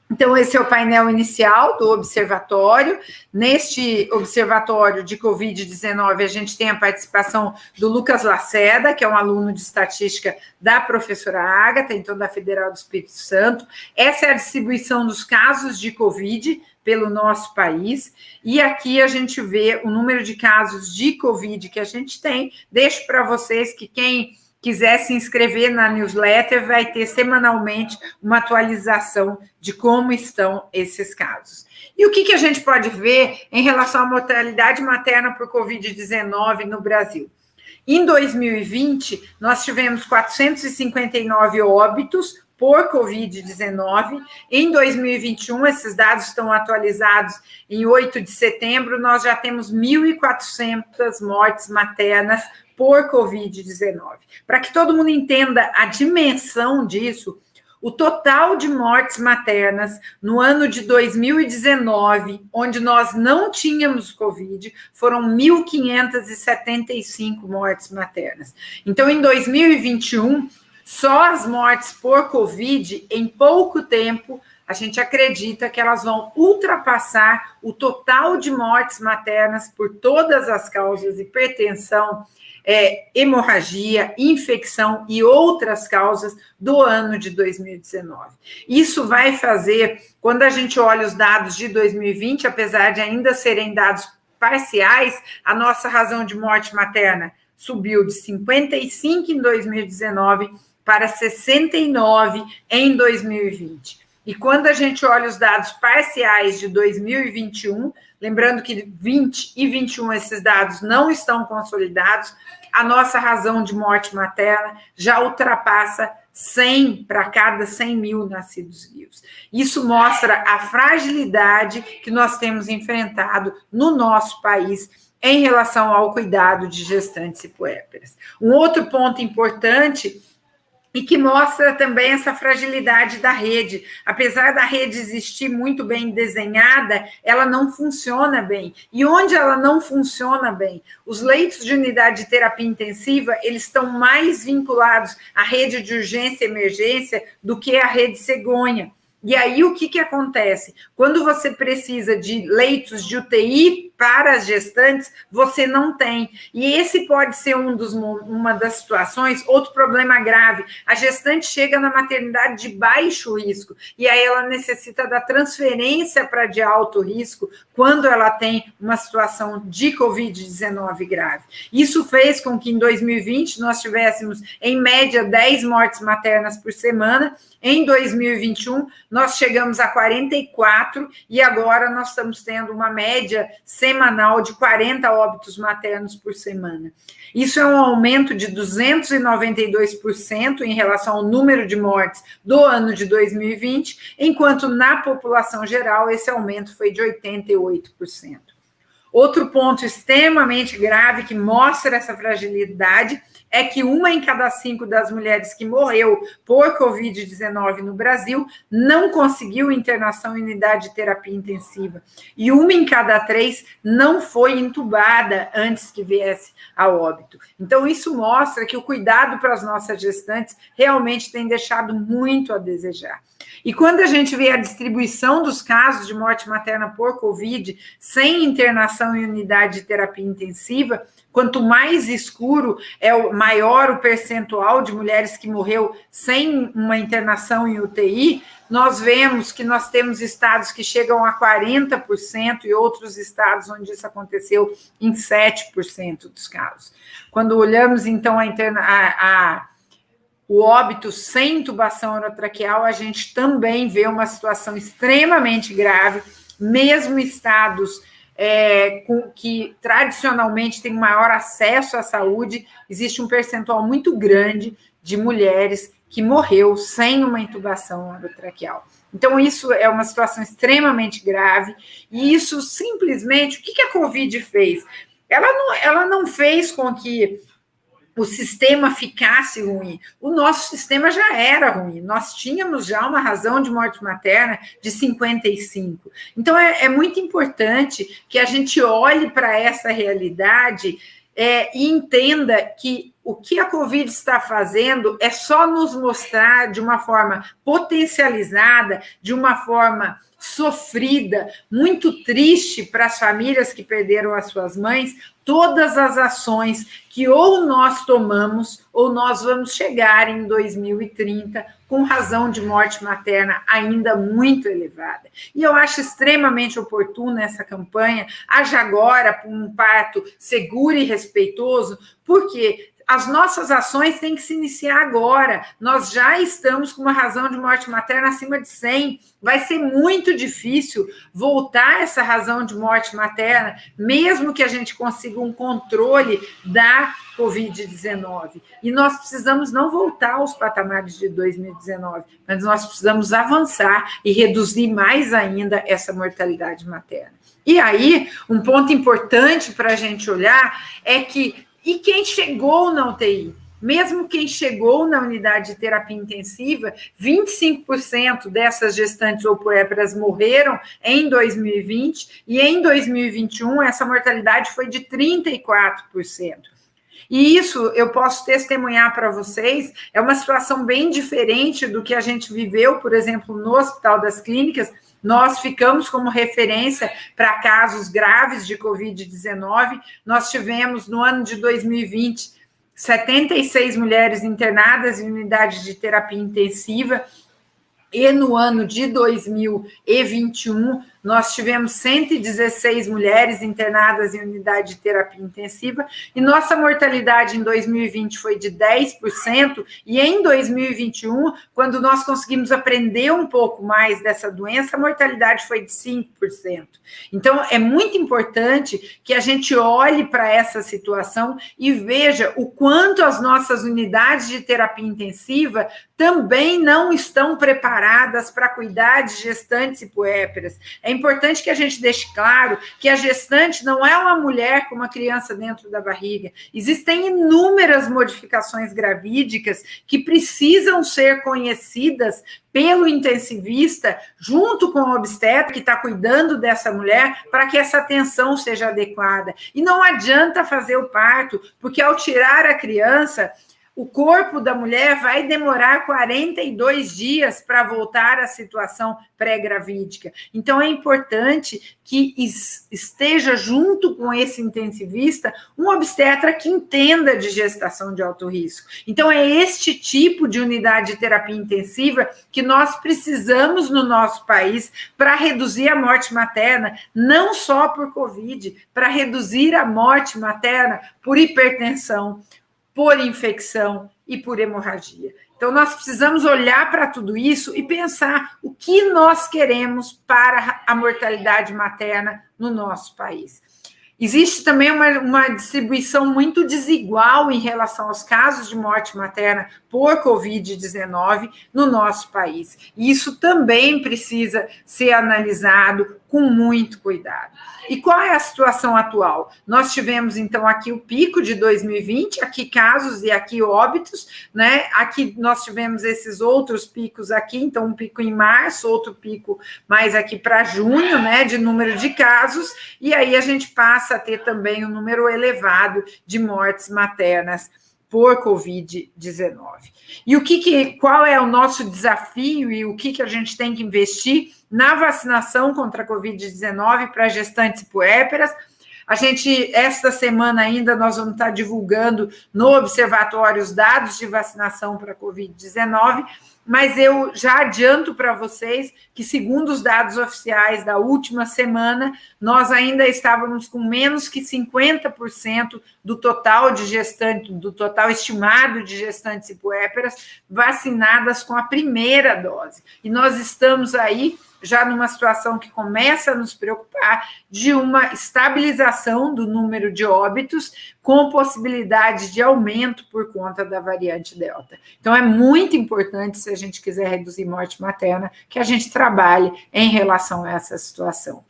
Então, esse é o painel inicial do observatório. Neste observatório de Covid-19, a gente tem a participação do Lucas Lacerda, que é um aluno de estatística da professora Ágata, então da Federal do Espírito Santo. Essa é a distribuição dos casos de Covid pelo nosso país, e aqui a gente vê o número de casos de Covid que a gente tem. Deixo para vocês que quem quiser se inscrever na newsletter vai ter semanalmente uma atualização de como estão esses casos. E o que a gente pode ver em relação à mortalidade materna por Covid-19 no Brasil? Em 2020, nós tivemos 459 óbitos por Covid-19. Em 2021, esses dados estão atualizados em 8 de setembro, nós já temos 1.400 mortes maternas por Covid-19. Para que todo mundo entenda a dimensão disso, o total de mortes maternas no ano de 2019, onde nós não tínhamos Covid, foram 1.575 mortes maternas. Então, em 2021, só as mortes por Covid, em pouco tempo, a gente acredita que elas vão ultrapassar o total de mortes maternas por todas as causas, hipertensão, hemorragia, infecção e outras causas do ano de 2019. Isso vai fazer, quando a gente olha os dados de 2020, apesar de ainda serem dados parciais, a nossa razão de morte materna subiu de 55 em 2019 para 69 em 2020. E quando a gente olha os dados parciais de 2021, lembrando que 20 e 21 esses dados não estão consolidados, a nossa razão de morte materna já ultrapassa 100 para cada 100 mil nascidos vivos. Isso mostra a fragilidade que nós temos enfrentado no nosso país em relação ao cuidado de gestantes e puérperas. Um outro ponto importante e que mostra também essa fragilidade da rede. Apesar da rede existir muito bem desenhada, ela não funciona bem. E onde ela não funciona bem? Os leitos de unidade de terapia intensiva, eles estão mais vinculados à rede de urgência e emergência do que à rede cegonha. E aí, o que acontece? Quando você precisa de leitos de UTI para as gestantes, você não tem. E esse pode ser uma das situações. Outro problema grave, a gestante chega na maternidade de baixo risco, e aí ela necessita da transferência para de alto risco, quando ela tem uma situação de Covid-19 grave. Isso fez com que, em 2020, nós tivéssemos, em média, 10 mortes maternas por semana. Em 2021, nós chegamos a 44 e agora nós estamos tendo uma média semanal de 40 óbitos maternos por semana. Isso é um aumento de 292% em relação ao número de mortes do ano de 2020, enquanto na população geral esse aumento foi de 88%. Outro ponto extremamente grave que mostra essa fragilidade é que 1 em cada 5 das mulheres que morreu por Covid-19 no Brasil não conseguiu internação em unidade de terapia intensiva. E 1 em cada 3 não foi entubada antes que viesse a óbito. Então, isso mostra que o cuidado para as nossas gestantes realmente tem deixado muito a desejar. E quando a gente vê a distribuição dos casos de morte materna por Covid, sem internação em unidade de terapia intensiva, quanto mais escuro é o maior o percentual de mulheres que morreu sem uma internação em UTI, nós vemos que nós temos estados que chegam a 40% e outros estados onde isso aconteceu em 7% dos casos. Quando olhamos, então, o óbito sem intubação orotraqueal, a gente também vê uma situação extremamente grave, mesmo estados que tradicionalmente têm maior acesso à saúde, existe um percentual muito grande de mulheres que morreu sem uma intubação orotraqueal. Então, isso é uma situação extremamente grave, e isso simplesmente, o que a Covid fez? Ela não fez com que o sistema ficasse ruim. O nosso sistema já era ruim. Nós tínhamos já uma razão de morte materna de 55. Então, é muito importante que a gente olhe para essa realidade e entenda que o que a Covid está fazendo é só nos mostrar de uma forma potencializada, de uma forma sofrida, muito triste para as famílias que perderam as suas mães, todas as ações que ou nós tomamos ou nós vamos chegar em 2030 com razão de morte materna ainda muito elevada. E eu acho extremamente oportuna essa campanha, haja agora por um parto seguro e respeitoso, porque as nossas ações têm que se iniciar agora. Nós já estamos com uma razão de morte materna acima de 100. Vai ser muito difícil voltar essa razão de morte materna, mesmo que a gente consiga um controle da Covid-19. E nós precisamos não voltar aos patamares de 2019, mas nós precisamos avançar e reduzir mais ainda essa mortalidade materna. E aí, um ponto importante para a gente olhar é que e quem chegou na UTI? Mesmo quem chegou na unidade de terapia intensiva, 25% dessas gestantes ou puérperas morreram em 2020, e em 2021 essa mortalidade foi de 34%. E isso, eu posso testemunhar para vocês, é uma situação bem diferente do que a gente viveu, por exemplo, no Hospital das Clínicas. Nós ficamos como referência para casos graves de Covid-19. Nós tivemos, no ano de 2020, 76 mulheres internadas em unidade de terapia intensiva, E no ano de 2021, nós tivemos 116 mulheres internadas em unidade de terapia intensiva, e nossa mortalidade em 2020 foi de 10%, e em 2021, quando nós conseguimos aprender um pouco mais dessa doença, a mortalidade foi de 5%. Então, é muito importante que a gente olhe para essa situação e veja o quanto as nossas unidades de terapia intensiva também não estão preparadas para cuidar de gestantes e puérperas. É importante que a gente deixe claro que a gestante não é uma mulher com uma criança dentro da barriga. Existem inúmeras modificações gravídicas que precisam ser conhecidas pelo intensivista, junto com o obstetra que está cuidando dessa mulher, para que essa atenção seja adequada. E não adianta fazer o parto, porque ao tirar a criança, o corpo da mulher vai demorar 42 dias para voltar à situação pré-gravídica. Então, é importante que esteja junto com esse intensivista um obstetra que entenda de gestação de alto risco. Então, é este tipo de unidade de terapia intensiva que nós precisamos no nosso país para reduzir a morte materna, não só por Covid, para reduzir a morte materna por hipertensão, por infecção e por hemorragia. Então, nós precisamos olhar para tudo isso e pensar o que nós queremos para a mortalidade materna no nosso país. Existe também uma distribuição muito desigual em relação aos casos de morte materna por Covid-19 no nosso país. E isso também precisa ser analisado com muito cuidado. E qual é a situação atual? Nós tivemos, então, aqui o pico de 2020, aqui casos e aqui óbitos, né? Aqui nós tivemos esses outros picos aqui, então um pico em março, outro pico mais aqui para junho, né, de número de casos, e aí a gente passa a ter também um número elevado de mortes maternas por Covid-19. E qual é o nosso desafio e o que a gente tem que investir na vacinação contra a Covid-19 para gestantes e puérperas? Esta semana ainda, nós vamos estar divulgando no observatório os dados de vacinação para a Covid-19, mas eu já adianto para vocês que, segundo os dados oficiais da última semana, nós ainda estávamos com menos que 50% do total de gestantes, do total estimado de gestantes e puérperas vacinadas com a primeira dose. E nós estamos aí já numa situação que começa a nos preocupar de uma estabilização do número de óbitos com possibilidade de aumento por conta da variante Delta. Então, é muito importante, se a gente quiser reduzir morte materna, que a gente trabalhe em relação a essa situação.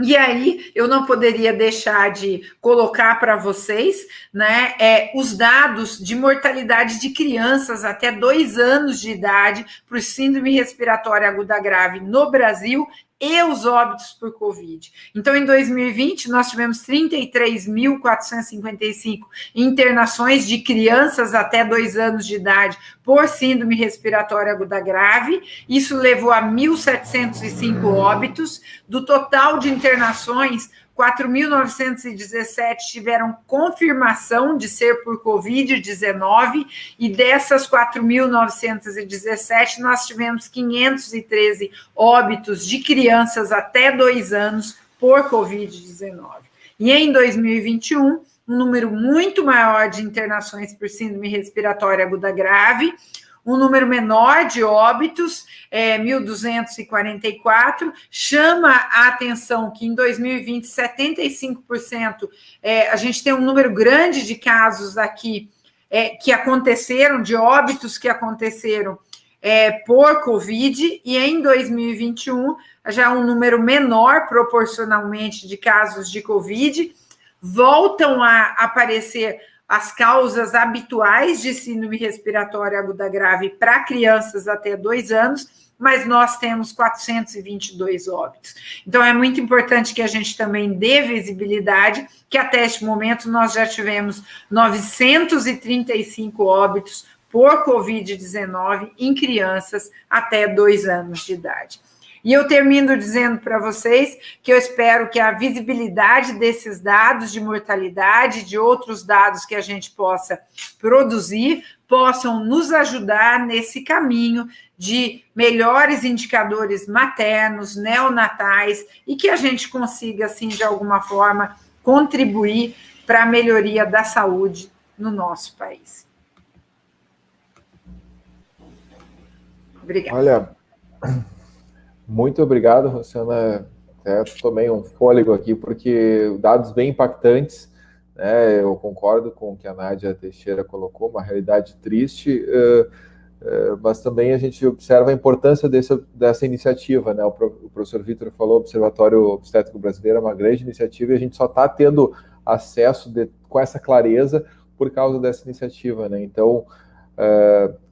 E aí, eu não poderia deixar de colocar para vocês, né, os dados de mortalidade de crianças até 2 anos de idade para o síndrome respiratória aguda grave no Brasil e os óbitos por Covid. Então, em 2020, nós tivemos 33.455 internações de crianças até 2 anos de idade por síndrome respiratória aguda grave. Isso levou a 1.705 óbitos. Do total de internações, 4.917 tiveram confirmação de ser por Covid-19, e dessas 4.917, nós tivemos 513 óbitos de crianças até 2 anos por Covid-19. E em 2021, um número muito maior de internações por síndrome respiratória aguda grave, um número menor de óbitos, 1.244, chama a atenção que em 2020, 75%, a gente tem um número grande de casos aqui que aconteceram, de óbitos que aconteceram por Covid, e em 2021, já um número menor proporcionalmente de casos de Covid, voltam a aparecer as causas habituais de síndrome respiratória aguda grave para crianças até 2 anos, mas nós temos 422 óbitos. Então, é muito importante que a gente também dê visibilidade, que até este momento nós já tivemos 935 óbitos por Covid-19 em crianças até 2 anos de idade. E eu termino dizendo para vocês que eu espero que a visibilidade desses dados de mortalidade, de outros dados que a gente possa produzir, possam nos ajudar nesse caminho de melhores indicadores maternos, neonatais, e que a gente consiga, assim, de alguma forma, contribuir para a melhoria da saúde no nosso país. Obrigada. Olha, muito obrigado, Rosana. Até tomei um fôlego aqui, porque dados bem impactantes, né? Eu concordo com o que a Nádia Teixeira colocou, uma realidade triste, mas também a gente observa a importância dessa iniciativa, né? O professor Vitor falou, o Observatório Obstétrico Brasileiro é uma grande iniciativa, e a gente só está tendo acesso com essa clareza por causa dessa iniciativa, né? Então,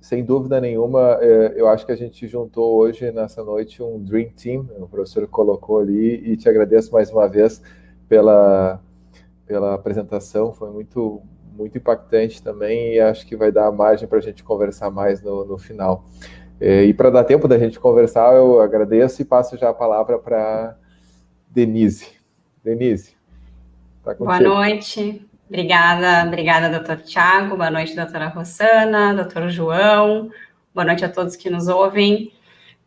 sem dúvida nenhuma, eu acho que a gente juntou hoje, nessa noite, um Dream Team, o professor colocou ali, e te agradeço mais uma vez pela apresentação, foi muito, muito impactante também, e acho que vai dar margem para a gente conversar mais no final. E para dar tempo da gente conversar, eu agradeço e passo já a palavra para Denise. Denise, está contigo. Boa noite. Obrigada, doutor Tiago, boa noite, doutora Rosana, doutor João, boa noite a todos que nos ouvem.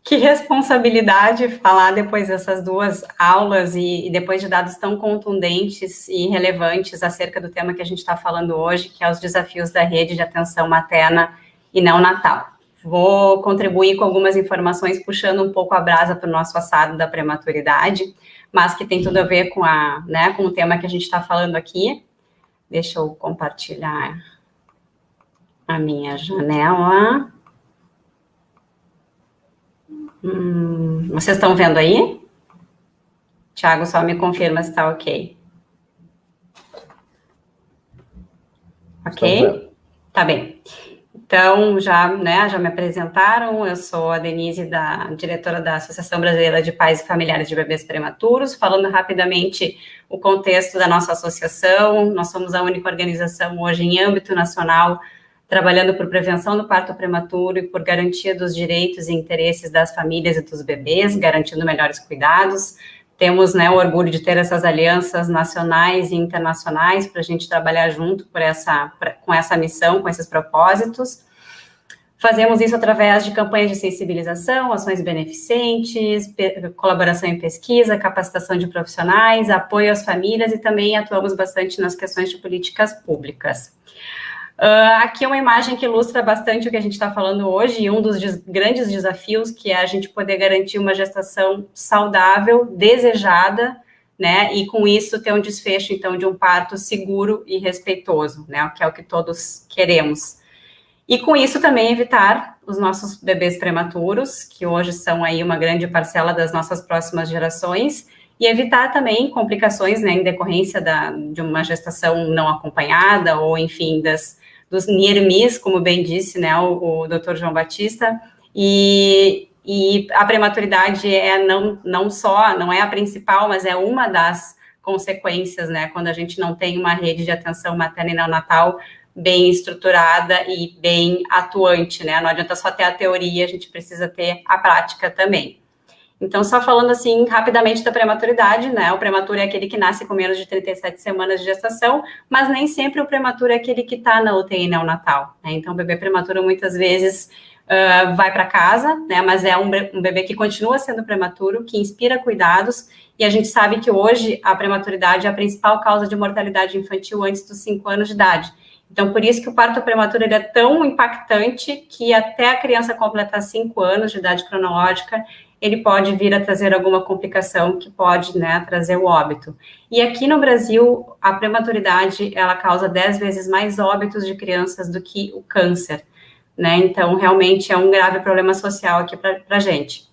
Que responsabilidade falar depois dessas duas aulas e depois de dados tão contundentes e relevantes acerca do tema que a gente está falando hoje, que é os desafios da rede de atenção materna e neonatal. Vou contribuir com algumas informações, puxando um pouco a brasa para o nosso assado da prematuridade, mas que tem tudo a ver com o tema que a gente está falando aqui. Deixa eu compartilhar a minha janela. Vocês estão vendo aí? Tiago, só me confirma se está ok. Ok? Tá bem. Então, já me apresentaram, eu sou a Denise, diretora da Associação Brasileira de Pais e Familiares de Bebês Prematuros. Falando rapidamente o contexto da nossa associação, nós somos a única organização hoje em âmbito nacional trabalhando por prevenção do parto prematuro e por garantia dos direitos e interesses das famílias e dos bebês, garantindo melhores cuidados. Temos, o orgulho de ter essas alianças nacionais e internacionais para a gente trabalhar junto com essa missão, com esses propósitos. Fazemos isso através de campanhas de sensibilização, ações beneficentes, colaboração em pesquisa, capacitação de profissionais, apoio às famílias e também atuamos bastante nas questões de políticas públicas. Aqui é uma imagem que ilustra bastante o que a gente está falando hoje, e um dos grandes desafios que é a gente poder garantir uma gestação saudável, desejada, né, e com isso ter um desfecho, então, de um parto seguro e respeitoso, né, que é o que todos queremos. E com isso também evitar os nossos bebês prematuros, que hoje são aí uma grande parcela das nossas próximas gerações, e evitar também complicações, né, em decorrência de uma gestação não acompanhada, ou, enfim, dos NIRMIs, como bem disse, né, o doutor João Batista, e a prematuridade não é a principal, mas é uma das consequências, né, quando a gente não tem uma rede de atenção materna e neonatal bem estruturada e bem atuante, né, não adianta só ter a teoria, a gente precisa ter a prática também. Então, só falando assim, rapidamente da prematuridade, né, o prematuro é aquele que nasce com menos de 37 semanas de gestação, mas nem sempre o prematuro é aquele que está na UTI neonatal, né, então o bebê prematuro muitas vezes vai para casa, né, mas é um bebê que continua sendo prematuro, que inspira cuidados, e a gente sabe que hoje a prematuridade é a principal causa de mortalidade infantil antes dos 5 anos de idade. Então, por isso que o parto prematuro ele é tão impactante que até a criança completar 5 anos de idade cronológica, ele pode vir a trazer alguma complicação que pode, né, trazer o óbito. E aqui no Brasil, a prematuridade, ela causa 10 vezes mais óbitos de crianças do que o câncer, né, então realmente é um grave problema social aqui para a gente.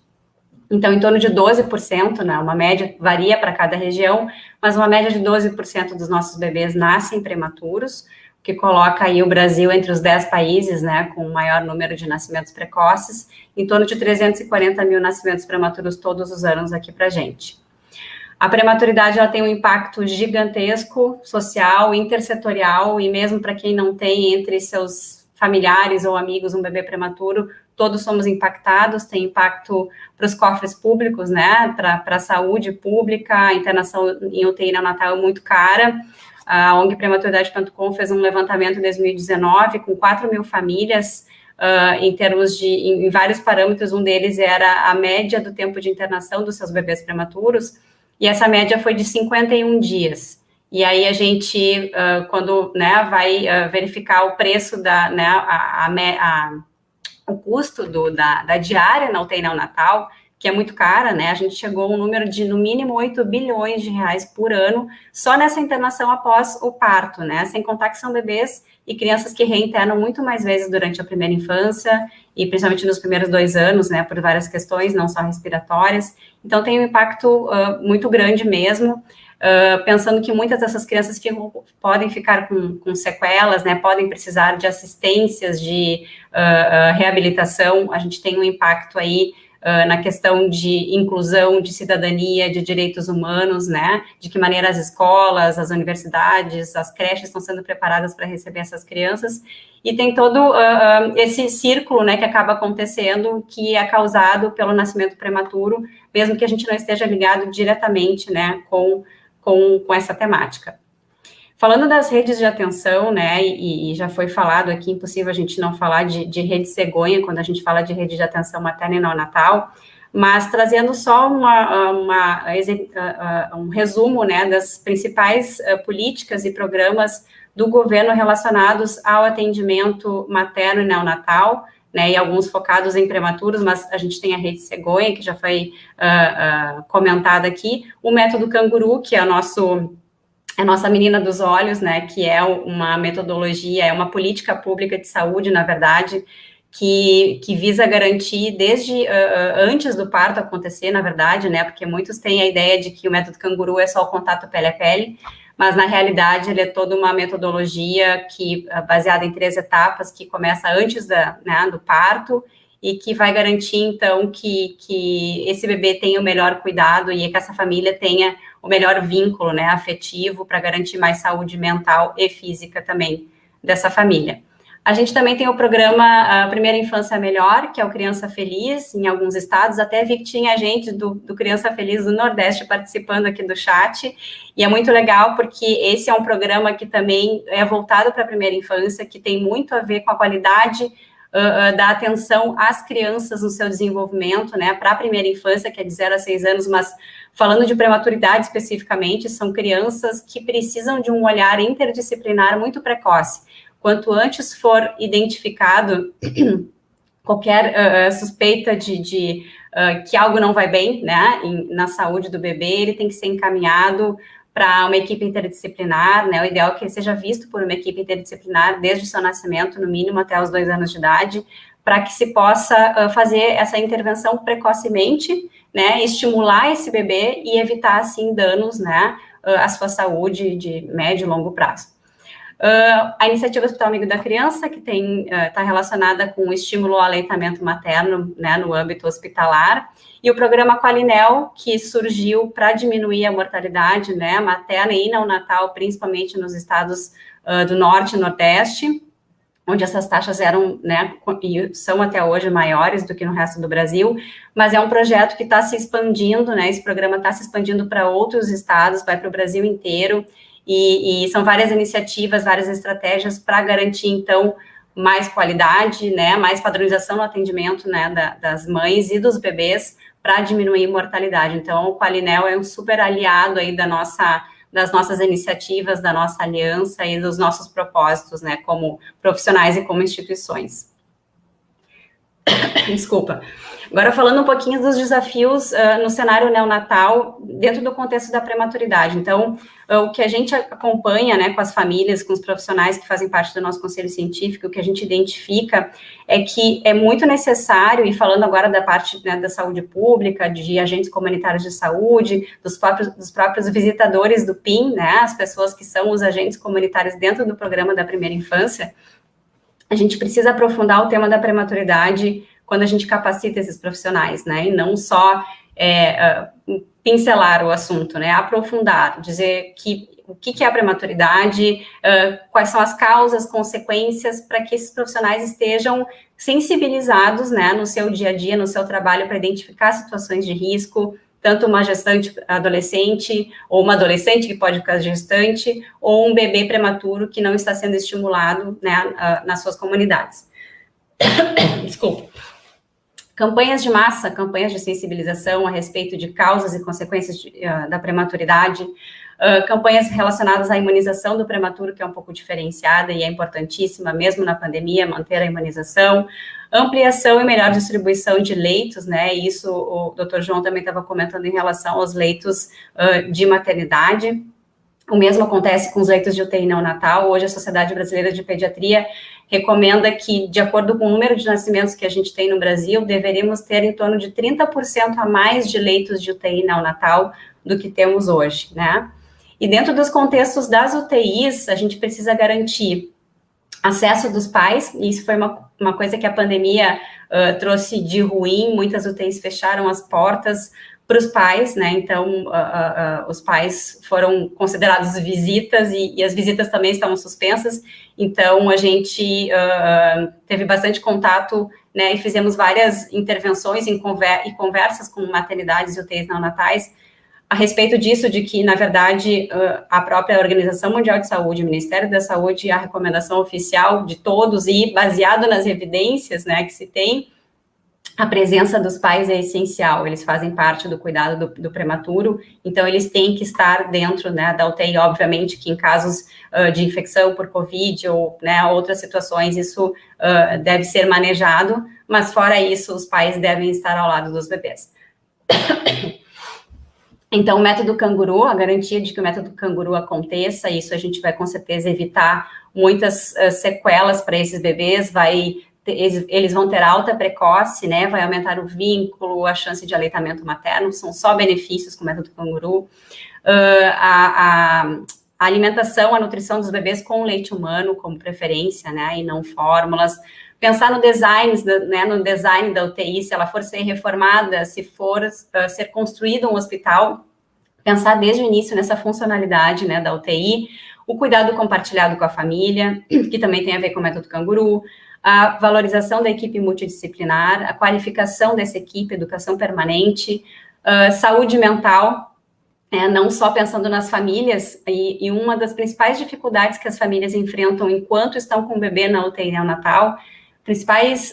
Então, em torno de 12%, né, uma média, varia para cada região, mas uma média de 12% dos nossos bebês nascem prematuros, que coloca aí o Brasil entre os 10 países, né, com o maior número de nascimentos precoces, em torno de 340 mil nascimentos prematuros todos os anos aqui para a gente. A prematuridade, ela tem um impacto gigantesco, social, intersetorial, e mesmo para quem não tem entre seus familiares ou amigos um bebê prematuro, todos somos impactados, tem impacto para os cofres públicos, né, para a saúde pública, a internação em UTI neonatal é muito cara. A ONG Prematuridade.com fez um levantamento em 2019 com 4.000 famílias, em termos de, em vários parâmetros, um deles era a média do tempo de internação dos seus bebês prematuros, e essa média foi de 51 dias. E aí a gente, quando, né, vai verificar o preço o custo da diária na UTI neonatal, que é muito cara, né, a gente chegou a um número de, no mínimo, 8 bilhões de reais por ano, só nessa internação após o parto, né, sem contar que são bebês e crianças que reinternam muito mais vezes durante a primeira infância, e principalmente nos primeiros 2 anos, né, por várias questões, não só respiratórias. Então, tem um impacto muito grande mesmo, pensando que muitas dessas crianças podem ficar com sequelas, né, podem precisar de assistências de reabilitação. A gente tem um impacto aí na questão de inclusão, de cidadania, de direitos humanos, né, de que maneira as escolas, as universidades, as creches estão sendo preparadas para receber essas crianças, e tem todo esse círculo, né, que acaba acontecendo, que é causado pelo nascimento prematuro, mesmo que a gente não esteja ligado diretamente, né, com essa temática. Falando das redes de atenção, né, e já foi falado aqui, impossível a gente não falar de rede cegonha, quando a gente fala de rede de atenção materna e neonatal, mas trazendo só um resumo, né, das principais políticas e programas do governo relacionados ao atendimento materno e neonatal, né, e alguns focados em prematuros, mas a gente tem a rede cegonha, que já foi comentada aqui, o método canguru, que é a nossa menina dos olhos, né, que é uma metodologia, é uma política pública de saúde, na verdade, que visa garantir desde antes do parto acontecer, na verdade, né, porque muitos têm a ideia de que o método canguru é só o contato pele a pele, mas na realidade ele é toda uma metodologia baseada em 3 etapas, que começa antes do parto, e que vai garantir, então, que esse bebê tenha o melhor cuidado e que essa família tenha o melhor vínculo, né, afetivo, para garantir mais saúde mental e física também dessa família. A gente também tem o programa Primeira Infância Melhor, que é o Criança Feliz, em alguns estados, até vi que tinha gente do Criança Feliz do Nordeste participando aqui do chat, e é muito legal, porque esse é um programa que também é voltado para a primeira infância, que tem muito a ver com a qualidade da atenção às crianças no seu desenvolvimento, né, para a primeira infância, que é de 0 a 6 anos, mas falando de prematuridade especificamente, são crianças que precisam de um olhar interdisciplinar muito precoce. Quanto antes for identificado qualquer suspeita de que algo não vai bem, né, na saúde do bebê, ele tem que ser encaminhado para uma equipe interdisciplinar, né, o ideal é que ele seja visto por uma equipe interdisciplinar desde o seu nascimento, no mínimo até os 2 anos de idade, para que se possa fazer essa intervenção precocemente, né, estimular esse bebê e evitar, assim, danos, né, à sua saúde de médio e longo prazo. A iniciativa Hospital Amigo da Criança, que está relacionada com o estímulo ao aleitamento materno, né, no âmbito hospitalar, e o programa Qualinel, que surgiu para diminuir a mortalidade, né, materna e neonatal, principalmente nos estados do Norte e Nordeste, onde essas taxas eram, né, e são até hoje maiores do que no resto do Brasil, mas é um projeto que está se expandindo, né, esse programa está se expandindo para outros estados, vai para o Brasil inteiro, e são várias iniciativas, várias estratégias para garantir, então, mais qualidade, né, mais padronização no atendimento, né, das mães e dos bebês, para diminuir a mortalidade. Então, o Qualinel é um super aliado aí das nossas iniciativas, da nossa aliança e dos nossos propósitos, né, como profissionais e como instituições. Desculpa. Agora, falando um pouquinho dos desafios no cenário neonatal, dentro do contexto da prematuridade. Então, o que a gente acompanha, né, com as famílias, com os profissionais que fazem parte do nosso conselho científico, o que a gente identifica é que é muito necessário, e falando agora da parte, né, da saúde pública, de agentes comunitários de saúde, dos próprios visitadores do PIN, né, as pessoas que são os agentes comunitários dentro do programa da primeira infância, a gente precisa aprofundar o tema da prematuridade quando a gente capacita esses profissionais, né, e não só pincelar o assunto, né, aprofundar, dizer o que é a prematuridade, quais são as causas, consequências, para que esses profissionais estejam sensibilizados, né, no seu dia a dia, no seu trabalho, para identificar situações de risco, tanto uma gestante adolescente, ou uma adolescente que pode ficar gestante, ou um bebê prematuro que não está sendo estimulado, né, nas suas comunidades. Desculpa. Campanhas de massa, campanhas de sensibilização a respeito de causas e consequências da prematuridade, campanhas relacionadas à imunização do prematuro, que é um pouco diferenciada e é importantíssima, mesmo na pandemia, manter a imunização, ampliação e melhor distribuição de leitos, né, isso o Dr. João também estava comentando em relação aos leitos de maternidade. O mesmo acontece com os leitos de UTI neonatal. Hoje a Sociedade Brasileira de Pediatria recomenda que, de acordo com o número de nascimentos que a gente tem no Brasil, deveríamos ter em torno de 30% a mais de leitos de UTI neonatal do que temos hoje, né? E dentro dos contextos das UTIs, a gente precisa garantir acesso dos pais, e isso foi uma coisa que a pandemia trouxe de ruim, muitas UTIs fecharam as portas para os pais, né, então os pais foram considerados visitas e as visitas também estavam suspensas, então a gente teve bastante contato, né, e fizemos várias intervenções e conversas com maternidades e UTIs neonatais a respeito disso, de que, na verdade, a própria Organização Mundial de Saúde, o Ministério da Saúde, a recomendação oficial de todos e baseado nas evidências, né, que se tem, a presença dos pais é essencial, eles fazem parte do cuidado do prematuro, então eles têm que estar dentro, né, da UTI, obviamente que em casos de infecção por Covid ou, né, outras situações, isso deve ser manejado, mas fora isso, os pais devem estar ao lado dos bebês. Então, o método canguru, a garantia de que o método canguru aconteça, isso a gente vai com certeza evitar muitas sequelas para esses bebês, eles vão ter alta precoce, né, vai aumentar o vínculo, a chance de aleitamento materno, são só benefícios com o método canguru. A alimentação, a nutrição dos bebês com leite humano como preferência, né, e não fórmulas. Pensar no design, né, no design da UTI, se ela for ser reformada, se for ser construído um hospital, pensar desde o início nessa funcionalidade, né, da UTI, o cuidado compartilhado com a família, que também tem a ver com o método canguru, a valorização da equipe multidisciplinar, a qualificação dessa equipe, educação permanente, saúde mental, não só pensando nas famílias, e uma das principais dificuldades que as famílias enfrentam enquanto estão com o bebê na UTI neonatal, principais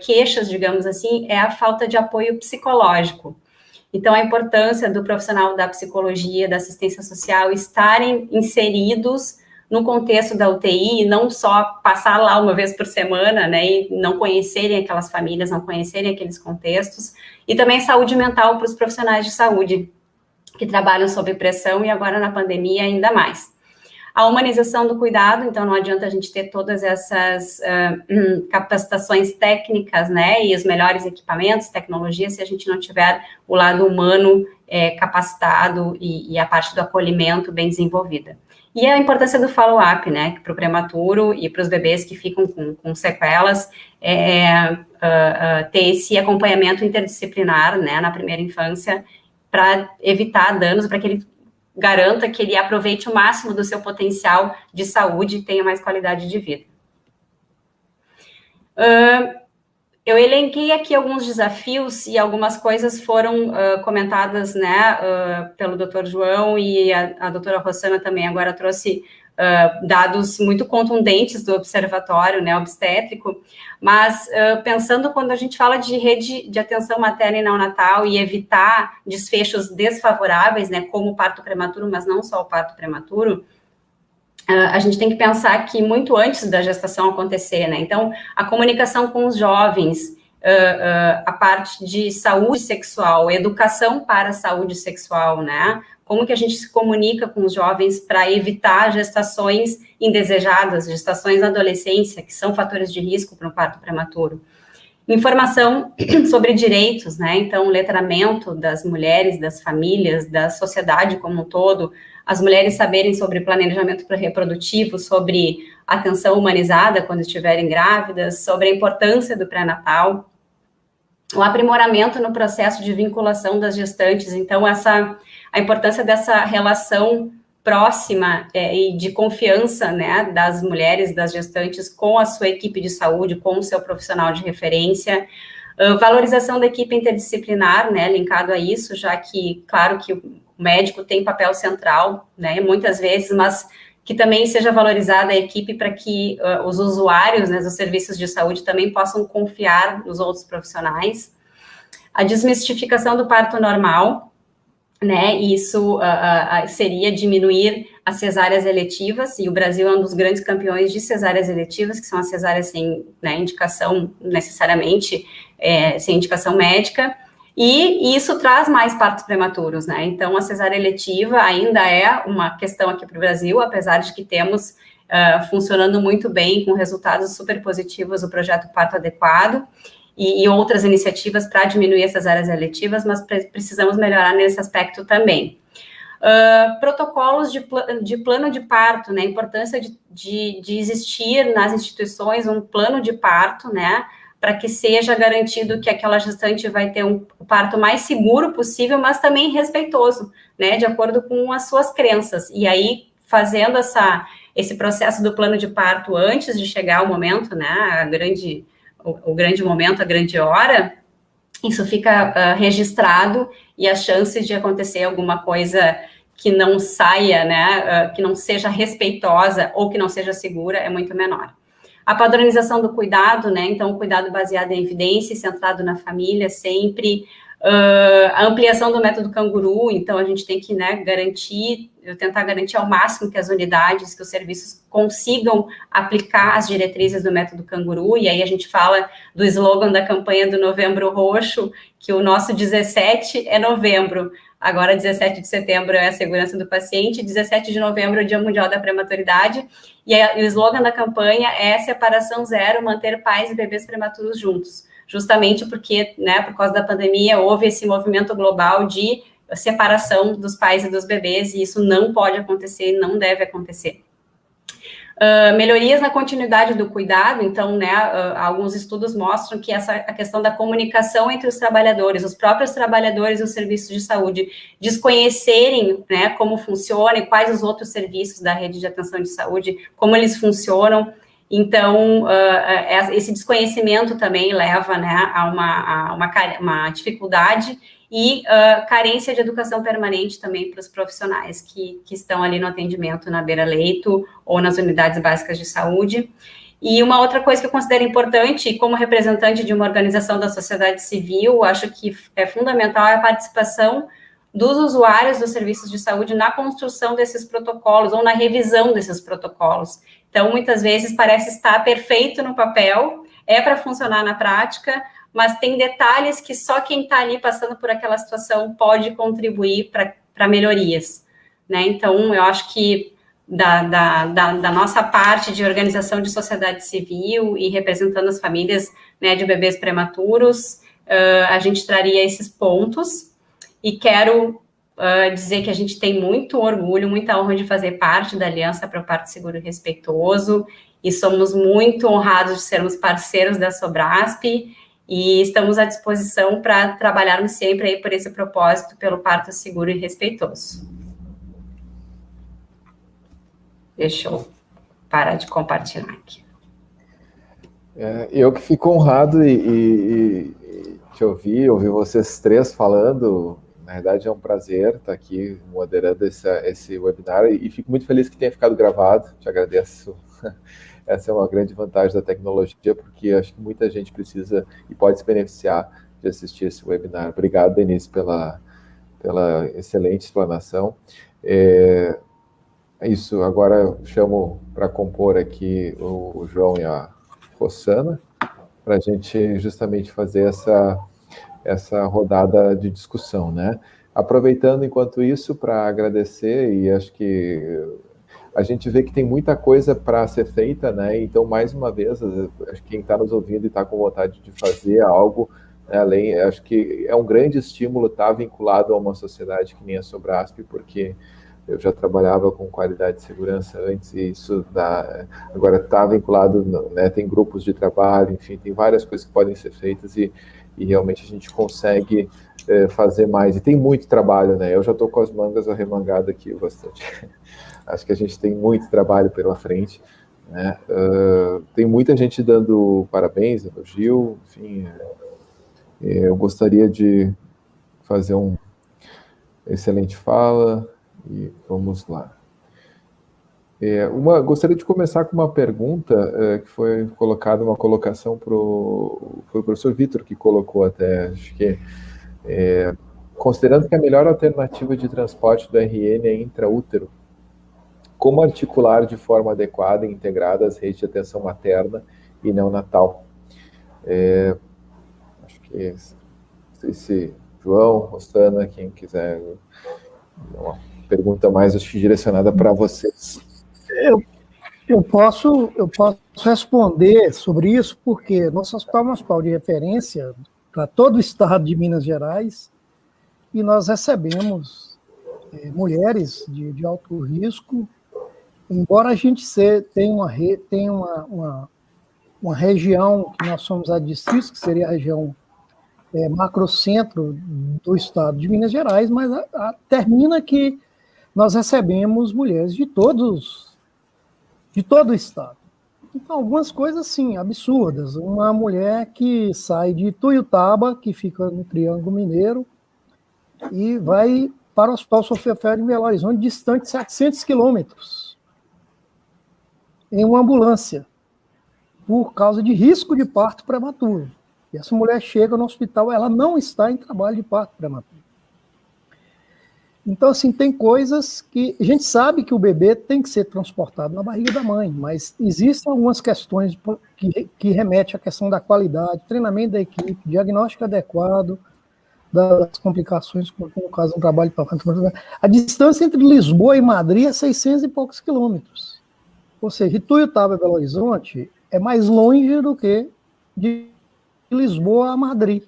queixas, digamos assim, é a falta de apoio psicológico. Então, a importância do profissional da psicologia, da assistência social, estarem inseridos no contexto da UTI, e não só passar lá uma vez por semana, né, e não conhecerem aquelas famílias, não conhecerem aqueles contextos, e também saúde mental para os profissionais de saúde, que trabalham sob pressão, e agora na pandemia ainda mais. A humanização do cuidado, então não adianta a gente ter todas essas capacitações técnicas, né, e os melhores equipamentos, tecnologias, se a gente não tiver o lado humano capacitado e a parte do acolhimento bem desenvolvida. E a importância do follow-up, né, para o prematuro e para os bebês que ficam com sequelas, ter esse acompanhamento interdisciplinar, né, na primeira infância, para evitar danos, para que ele garanta que ele aproveite o máximo do seu potencial de saúde e tenha mais qualidade de vida. Eu elenquei aqui alguns desafios e algumas coisas foram comentadas, né, pelo Dr. João, e a doutora Rossana também agora trouxe dados muito contundentes do observatório, né, obstétrico, mas pensando quando a gente fala de rede de atenção materna e neonatal e evitar desfechos desfavoráveis, né, como o parto prematuro, mas não só o parto prematuro, a gente tem que pensar que muito antes da gestação acontecer, né, então a comunicação com os jovens, a parte de saúde sexual, educação para a saúde sexual, né, como que a gente se comunica com os jovens para evitar gestações indesejadas, gestações na adolescência, que são fatores de risco para o parto prematuro. Informação sobre direitos, né, então letramento das mulheres, das famílias, da sociedade como um todo, as mulheres saberem sobre planejamento reprodutivo, sobre atenção humanizada quando estiverem grávidas, sobre a importância do pré-natal, o aprimoramento no processo de vinculação das gestantes. Então, a importância dessa relação próxima e de confiança, né, das mulheres, das gestantes com a sua equipe de saúde, com o seu profissional de referência, valorização da equipe interdisciplinar, né, linkado a isso, já que, claro que o médico tem papel central, né, muitas vezes, mas que também seja valorizada a equipe para que os usuários, né, dos serviços de saúde também possam confiar nos outros profissionais. A desmistificação do parto normal, né, isso seria diminuir as cesáreas eletivas, e o Brasil é um dos grandes campeões de cesáreas eletivas, que são as cesáreas sem, né, indicação necessariamente, sem indicação médica, e isso traz mais partos prematuros, né? Então, a cesárea eletiva ainda é uma questão aqui para o Brasil, apesar de que temos funcionando muito bem, com resultados super positivos, o projeto Parto Adequado, e outras iniciativas para diminuir essas áreas eletivas, mas precisamos melhorar nesse aspecto também. Protocolos de plano de parto, né? A importância de existir nas instituições um plano de parto, né? Para que seja garantido que aquela gestante vai ter um parto mais seguro possível, mas também respeitoso, né, de acordo com as suas crenças. E aí, fazendo esse processo do plano de parto antes de chegar o momento, né, o grande momento, a grande hora, isso fica registrado, e as chances de acontecer alguma coisa que não saia, né, que não seja respeitosa ou que não seja segura é muito menor. A padronização do cuidado, né, então o cuidado baseado em evidência, centrado na família sempre, a ampliação do método canguru, então a gente tem que, né, tentar garantir ao máximo que as unidades, que os serviços consigam aplicar as diretrizes do método canguru, e aí a gente fala do slogan da campanha do Novembro Roxo, que o nosso 17 é novembro, agora 17 de setembro é a segurança do paciente, 17 de novembro é o Dia Mundial da Prematuridade, e o slogan da campanha é separação zero, manter pais e bebês prematuros juntos, justamente porque, né, por causa da pandemia, houve esse movimento global de separação dos pais e dos bebês, e isso não pode acontecer, não deve acontecer. Melhorias na continuidade do cuidado, então, né, alguns estudos mostram que a questão da comunicação entre os trabalhadores, os próprios trabalhadores dos serviços de saúde, desconhecerem, né, como funciona e quais os outros serviços da rede de atenção de saúde, como eles funcionam. Então, esse desconhecimento também leva, né, a uma dificuldade e carência de educação permanente também para os profissionais que estão ali no atendimento na beira-leito ou nas unidades básicas de saúde. E uma outra coisa que eu considero importante, como representante de uma organização da sociedade civil, acho que é fundamental a participação dos usuários dos serviços de saúde na construção desses protocolos ou na revisão desses protocolos. Então, muitas vezes parece estar perfeito no papel, é para funcionar na prática, mas tem detalhes que só quem está ali passando por aquela situação pode contribuir para melhorias, né? Então, eu acho que da nossa parte de organização de sociedade civil e representando as famílias, né, de bebês prematuros, a gente traria esses pontos, e quero dizer que a gente tem muito orgulho, muita honra de fazer parte da Aliança para o Parto Seguro e Respeitoso, e somos muito honrados de sermos parceiros da Sobrasp, e estamos à disposição para trabalharmos sempre aí por esse propósito, pelo parto seguro e respeitoso. Deixa eu parar de compartilhar aqui. Eu que fico honrado e te ouvir vocês três falando. Na verdade, é um prazer estar aqui moderando esse webinar, e fico muito feliz que tenha ficado gravado. Te agradeço. Essa é uma grande vantagem da tecnologia, porque acho que muita gente precisa e pode se beneficiar de assistir esse webinar. Obrigado, Denise, pela excelente explanação. É isso, agora eu chamo para compor aqui o João e a Rossana, para a gente justamente fazer essa rodada de discussão, né? Aproveitando, enquanto isso, para agradecer, e acho que a gente vê que tem muita coisa para ser feita, né? Então, mais uma vez, acho que quem está nos ouvindo e está com vontade de fazer algo, né, além, acho que é um grande estímulo estar vinculado a uma sociedade que nem a Sobrasp, porque Eu já trabalhava com qualidade e segurança antes, e isso agora está vinculado, né, tem grupos de trabalho, enfim, tem várias coisas que podem ser feitas e realmente a gente consegue fazer mais. E tem muito trabalho, né? Eu já estou com as mangas arremangadas aqui bastante. Acho que a gente tem muito trabalho pela frente, né? Tem muita gente dando parabéns, elogio, enfim. Eu gostaria de fazer uma excelente fala. E vamos lá. Gostaria de começar com uma pergunta que foi colocada, uma colocação foi o professor Vitor que colocou até, acho que, considerando que a melhor alternativa de transporte do RN é intraútero, como articular de forma adequada e integrada as redes de atenção materna e neonatal? Acho que não sei se João, Rosana, quem quiser, uma pergunta mais, acho que direcionada para vocês. Eu posso responder sobre isso, porque nosso Hospital Municipal de referência para todo o estado de Minas Gerais, e nós recebemos mulheres de alto risco, embora a gente tenha uma região que nós somos adstritos, que seria a região macrocentro do estado de Minas Gerais, mas termina que nós recebemos mulheres de todo o estado. Então, algumas coisas, sim, absurdas. Uma mulher que sai de Ituiutaba, que fica no Triângulo Mineiro, e vai para o Hospital Sofia Ferreira em Belo Horizonte, distante de 700 quilômetros, em uma ambulância, por causa de risco de parto prematuro. E essa mulher chega no hospital, ela não está em trabalho de parto prematuro. Então, assim, tem coisas que... A gente sabe que o bebê tem que ser transportado na barriga da mãe, mas existem algumas questões que remetem à questão da qualidade, treinamento da equipe, diagnóstico adequado das complicações, como no caso do trabalho de parto prematuro. A distância entre Lisboa e Madrid é 600 e poucos quilômetros. Ou seja, Ituiutaba e Belo Horizonte é mais longe do que de Lisboa a Madrid.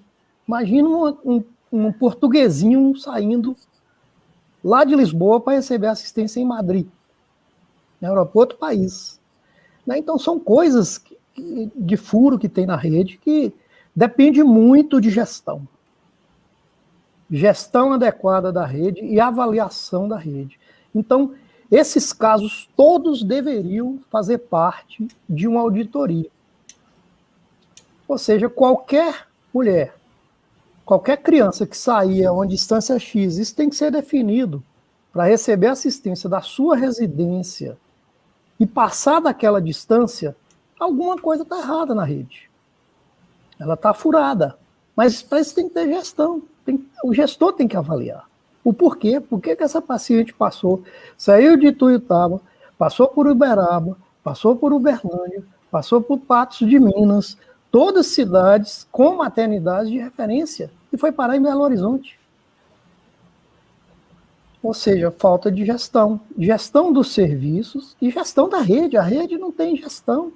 Imagina um portuguesinho saindo lá de Lisboa para receber assistência em Madrid, na Europa, outro país. Então, são coisas de furo que tem na rede que depende muito de gestão. Gestão adequada da rede e avaliação da rede. Então, esses casos todos deveriam fazer parte de uma auditoria. Ou seja, qualquer mulher, qualquer criança que sair a uma distância X, isso tem que ser definido para receber assistência da sua residência e passar daquela distância, alguma coisa está errada na rede. Ela está furada. Mas para isso tem que ter gestão. O gestor tem que avaliar. O porquê? Por que essa paciente saiu de Ituiutaba, passou por Uberaba, passou por Uberlândia, passou por Patos de Minas, todas cidades com maternidades de referência, e foi parar em Belo Horizonte. Ou seja, falta de gestão. Gestão dos serviços e gestão da rede. A rede não tem gestão.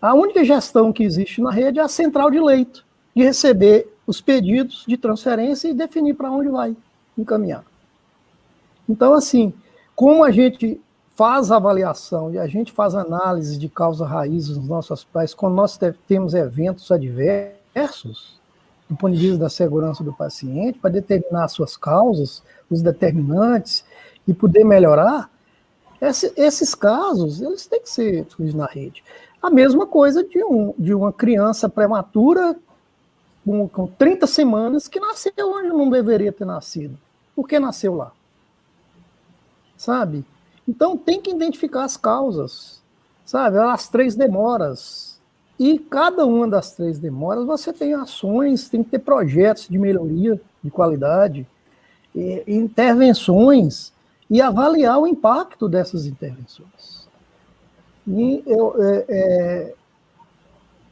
A única gestão que existe na rede é a central de leito, de receber os pedidos de transferência e definir para onde vai encaminhar. Então, assim, como a gente faz avaliação e a gente faz análise de causa-raiz nos nossos hospitais, quando nós temos eventos adversos, do ponto de vista da segurança do paciente, para determinar as suas causas, os determinantes, e poder melhorar, esses casos, eles têm que ser estudados na rede. A mesma coisa de uma criança prematura com 30 semanas que nasceu onde não deveria ter nascido. Por que nasceu lá? Sabe? Então, tem que identificar as causas, sabe? As 3 demoras. E cada uma das 3 demoras, você tem ações, tem que ter projetos de melhoria de qualidade, intervenções, e avaliar o impacto dessas intervenções.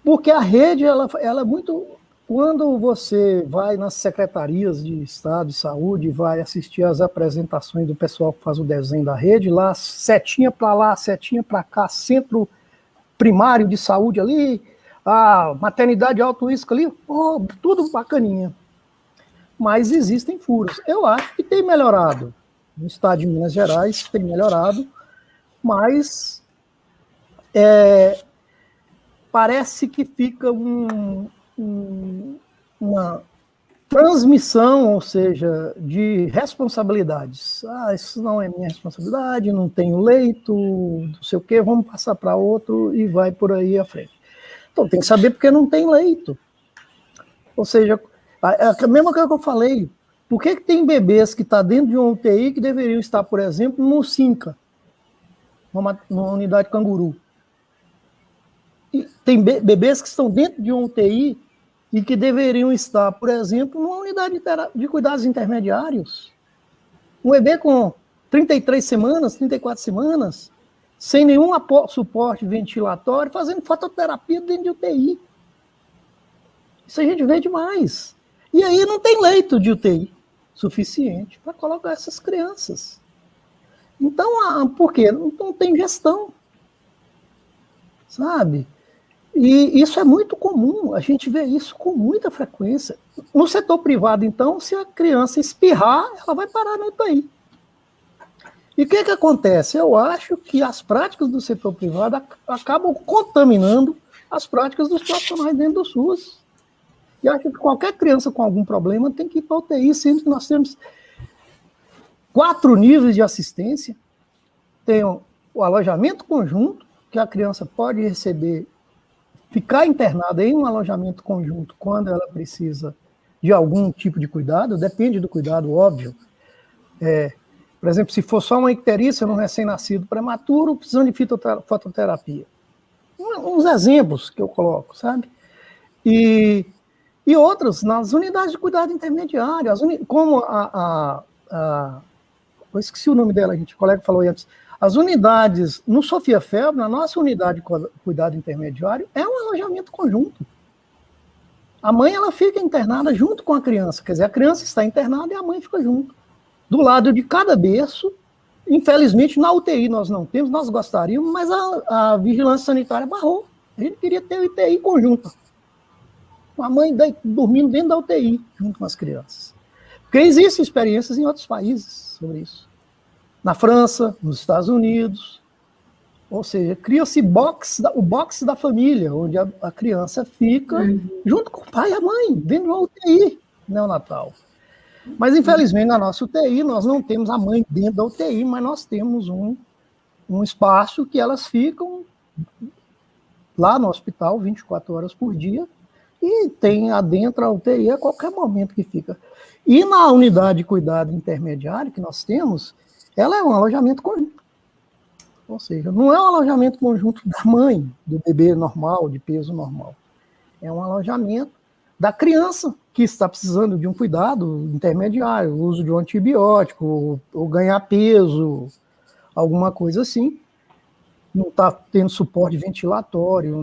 Porque a rede, ela é muito... Quando você vai nas secretarias de Estado de Saúde, vai assistir às apresentações do pessoal que faz o desenho da rede, lá, setinha para lá, setinha para cá, centro primário de saúde ali, a maternidade de alto risco ali, tudo bacaninha. Mas existem furos. Eu acho que tem melhorado. no estado de Minas Gerais tem melhorado, mas parece que fica uma transmissão, ou seja, de responsabilidades. Isso não é minha responsabilidade, não tenho leito, não sei o quê, vamos passar para outro e vai por aí à frente. Então tem que saber porque não tem leito. Ou seja, a mesma coisa que eu falei, por que tem bebês que estão dentro de uma UTI que deveriam estar, por exemplo, no SINCA, numa unidade canguru? E tem bebês que estão dentro de uma UTI e que deveriam estar, por exemplo, numa unidade de cuidados intermediários. Um bebê com 33 semanas, 34 semanas, sem nenhum suporte ventilatório, fazendo fototerapia dentro de UTI. Isso a gente vê demais. E aí não tem leito de UTI suficiente para colocar essas crianças. Então, por quê? Não tem gestão. Sabe? E isso é muito comum, a gente vê isso com muita frequência. No setor privado, então, se a criança espirrar, ela vai parar no UTI. E o que acontece? Eu acho que as práticas do setor privado acabam contaminando as práticas dos profissionais dentro do SUS. E acho que qualquer criança com algum problema tem que ir para a UTI, sendo que nós temos 4 níveis de assistência. Tem o alojamento conjunto, que a criança pode receber, ficar internada em um alojamento conjunto quando ela precisa de algum tipo de cuidado, depende do cuidado, óbvio. Por exemplo, se for só uma icterícia num recém-nascido prematuro, precisando de fototerapia. Uns exemplos que eu coloco, sabe? E outros, nas unidades de cuidado intermediário, como eu esqueci o nome dela, a colega falou antes, as unidades, no Sofia Felber, na nossa unidade de cuidado intermediário, é um alojamento conjunto. A mãe, ela fica internada junto com a criança, quer dizer, a criança está internada e a mãe fica junto. Do lado de cada berço, infelizmente, na UTI nós não temos, nós gostaríamos, mas a vigilância sanitária barrou. A gente queria ter UTI conjunta. A mãe dormindo dentro da UTI, junto com as crianças. Porque existem experiências em outros países sobre isso. Na França, nos Estados Unidos. Ou seja, cria-se o box da família, onde a criança fica junto com o pai e a mãe, dentro de uma UTI neonatal. Mas, infelizmente, na nossa UTI, nós não temos a mãe dentro da UTI, mas nós temos um espaço que elas ficam lá no hospital 24 horas por dia e tem adentro a UTI a qualquer momento que fica. E na unidade de cuidado intermediário que nós temos, ela é um alojamento conjunto. Ou seja, não é um alojamento conjunto da mãe, do bebê normal, de peso normal. É um alojamento da criança que está precisando de um cuidado intermediário, o uso de um antibiótico, ou ganhar peso, alguma coisa assim. Não está tendo suporte ventilatório,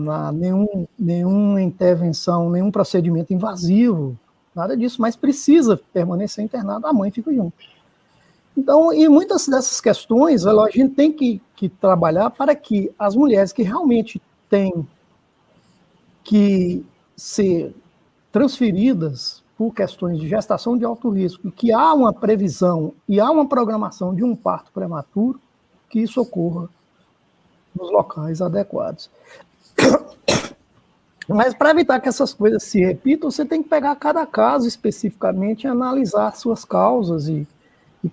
nenhuma intervenção, nenhum procedimento invasivo, nada disso, mas precisa permanecer internado, a mãe fica junto. Então, e muitas dessas questões, a gente tem que trabalhar para que as mulheres que realmente têm que ser transferidas por questões de gestação de alto risco, e que há uma previsão e há uma programação de um parto prematuro, que isso ocorra nos locais adequados. Mas para evitar que essas coisas se repitam, você tem que pegar cada caso especificamente e analisar suas causas e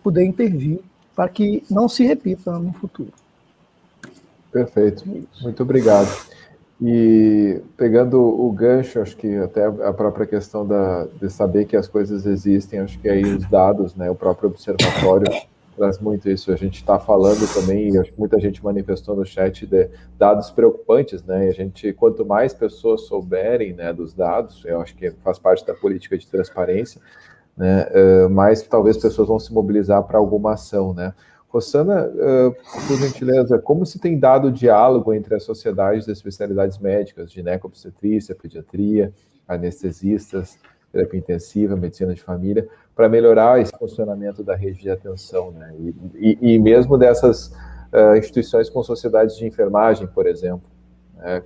poder intervir para que não se repita no futuro. Perfeito, muito obrigado. E pegando o gancho, acho que até a própria questão de saber que as coisas existem, acho que aí os dados, né, o próprio observatório traz muito isso. A gente está falando também, e acho que muita gente manifestou no chat, de dados preocupantes, né? E a gente, quanto mais pessoas souberem, né, dos dados, eu acho que faz parte da política de transparência, né, mais talvez pessoas vão se mobilizar para alguma ação, né? Rossana, por gentileza, como se tem dado diálogo entre as sociedades das especialidades médicas, ginecobstetrícia, pediatria, anestesistas, terapia intensiva, medicina de família, para melhorar esse funcionamento da rede de atenção, né? E mesmo dessas instituições com sociedades de enfermagem, por exemplo. Né?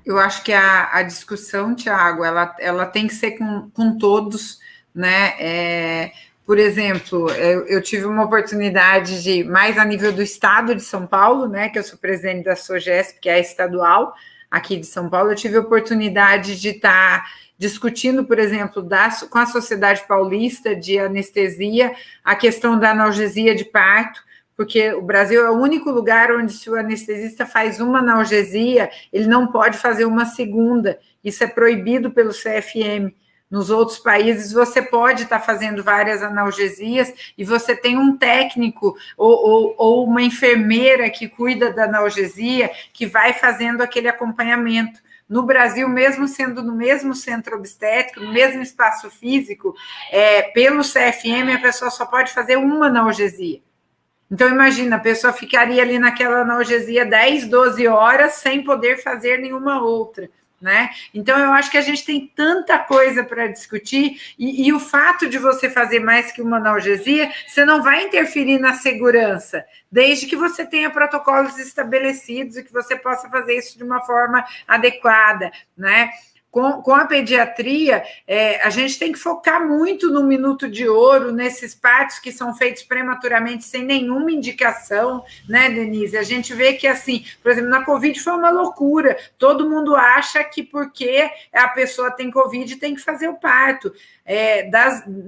Eu acho que a discussão, Tiago, ela tem que ser com todos, né? por exemplo, eu tive uma oportunidade de, mais a nível do estado de São Paulo, né, que eu sou presidente da SOGESP, que é a estadual aqui de São Paulo, eu tive a oportunidade de estar discutindo, por exemplo, com a Sociedade Paulista de Anestesia, a questão da analgesia de parto, porque o Brasil é o único lugar onde, se o anestesista faz uma analgesia, ele não pode fazer uma segunda. Isso é proibido pelo CFM. Nos outros países, você pode estar fazendo várias analgesias e você tem um técnico ou uma enfermeira que cuida da analgesia que vai fazendo aquele acompanhamento. No Brasil, mesmo sendo no mesmo centro obstétrico, no mesmo espaço físico, pelo CFM, a pessoa só pode fazer uma analgesia. Então, imagina, a pessoa ficaria ali naquela analgesia 10, 12 horas sem poder fazer nenhuma outra, né? Então, eu acho que a gente tem tanta coisa para discutir e o fato de você fazer mais que uma analgesia, você não vai interferir na segurança, desde que você tenha protocolos estabelecidos e que você possa fazer isso de uma forma adequada, né? Com a pediatria, a gente tem que focar muito no minuto de ouro, nesses partos que são feitos prematuramente, sem nenhuma indicação, né, Denise? A gente vê que, assim, por exemplo, na Covid foi uma loucura. Todo mundo acha que porque a pessoa tem Covid tem que fazer o parto.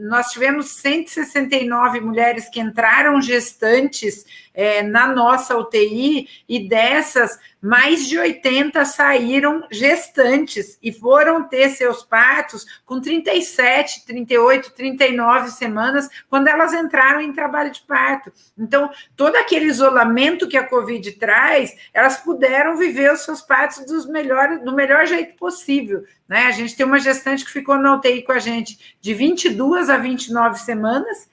Nós tivemos 169 mulheres que entraram gestantes na nossa UTI, e dessas, mais de 80 saíram gestantes e foram ter seus partos com 37, 38, 39 semanas, quando elas entraram em trabalho de parto. Então, todo aquele isolamento que a Covid traz, elas puderam viver os seus partos do melhor jeito possível, né? A gente tem uma gestante que ficou na UTI com a gente de 22 a 29 semanas,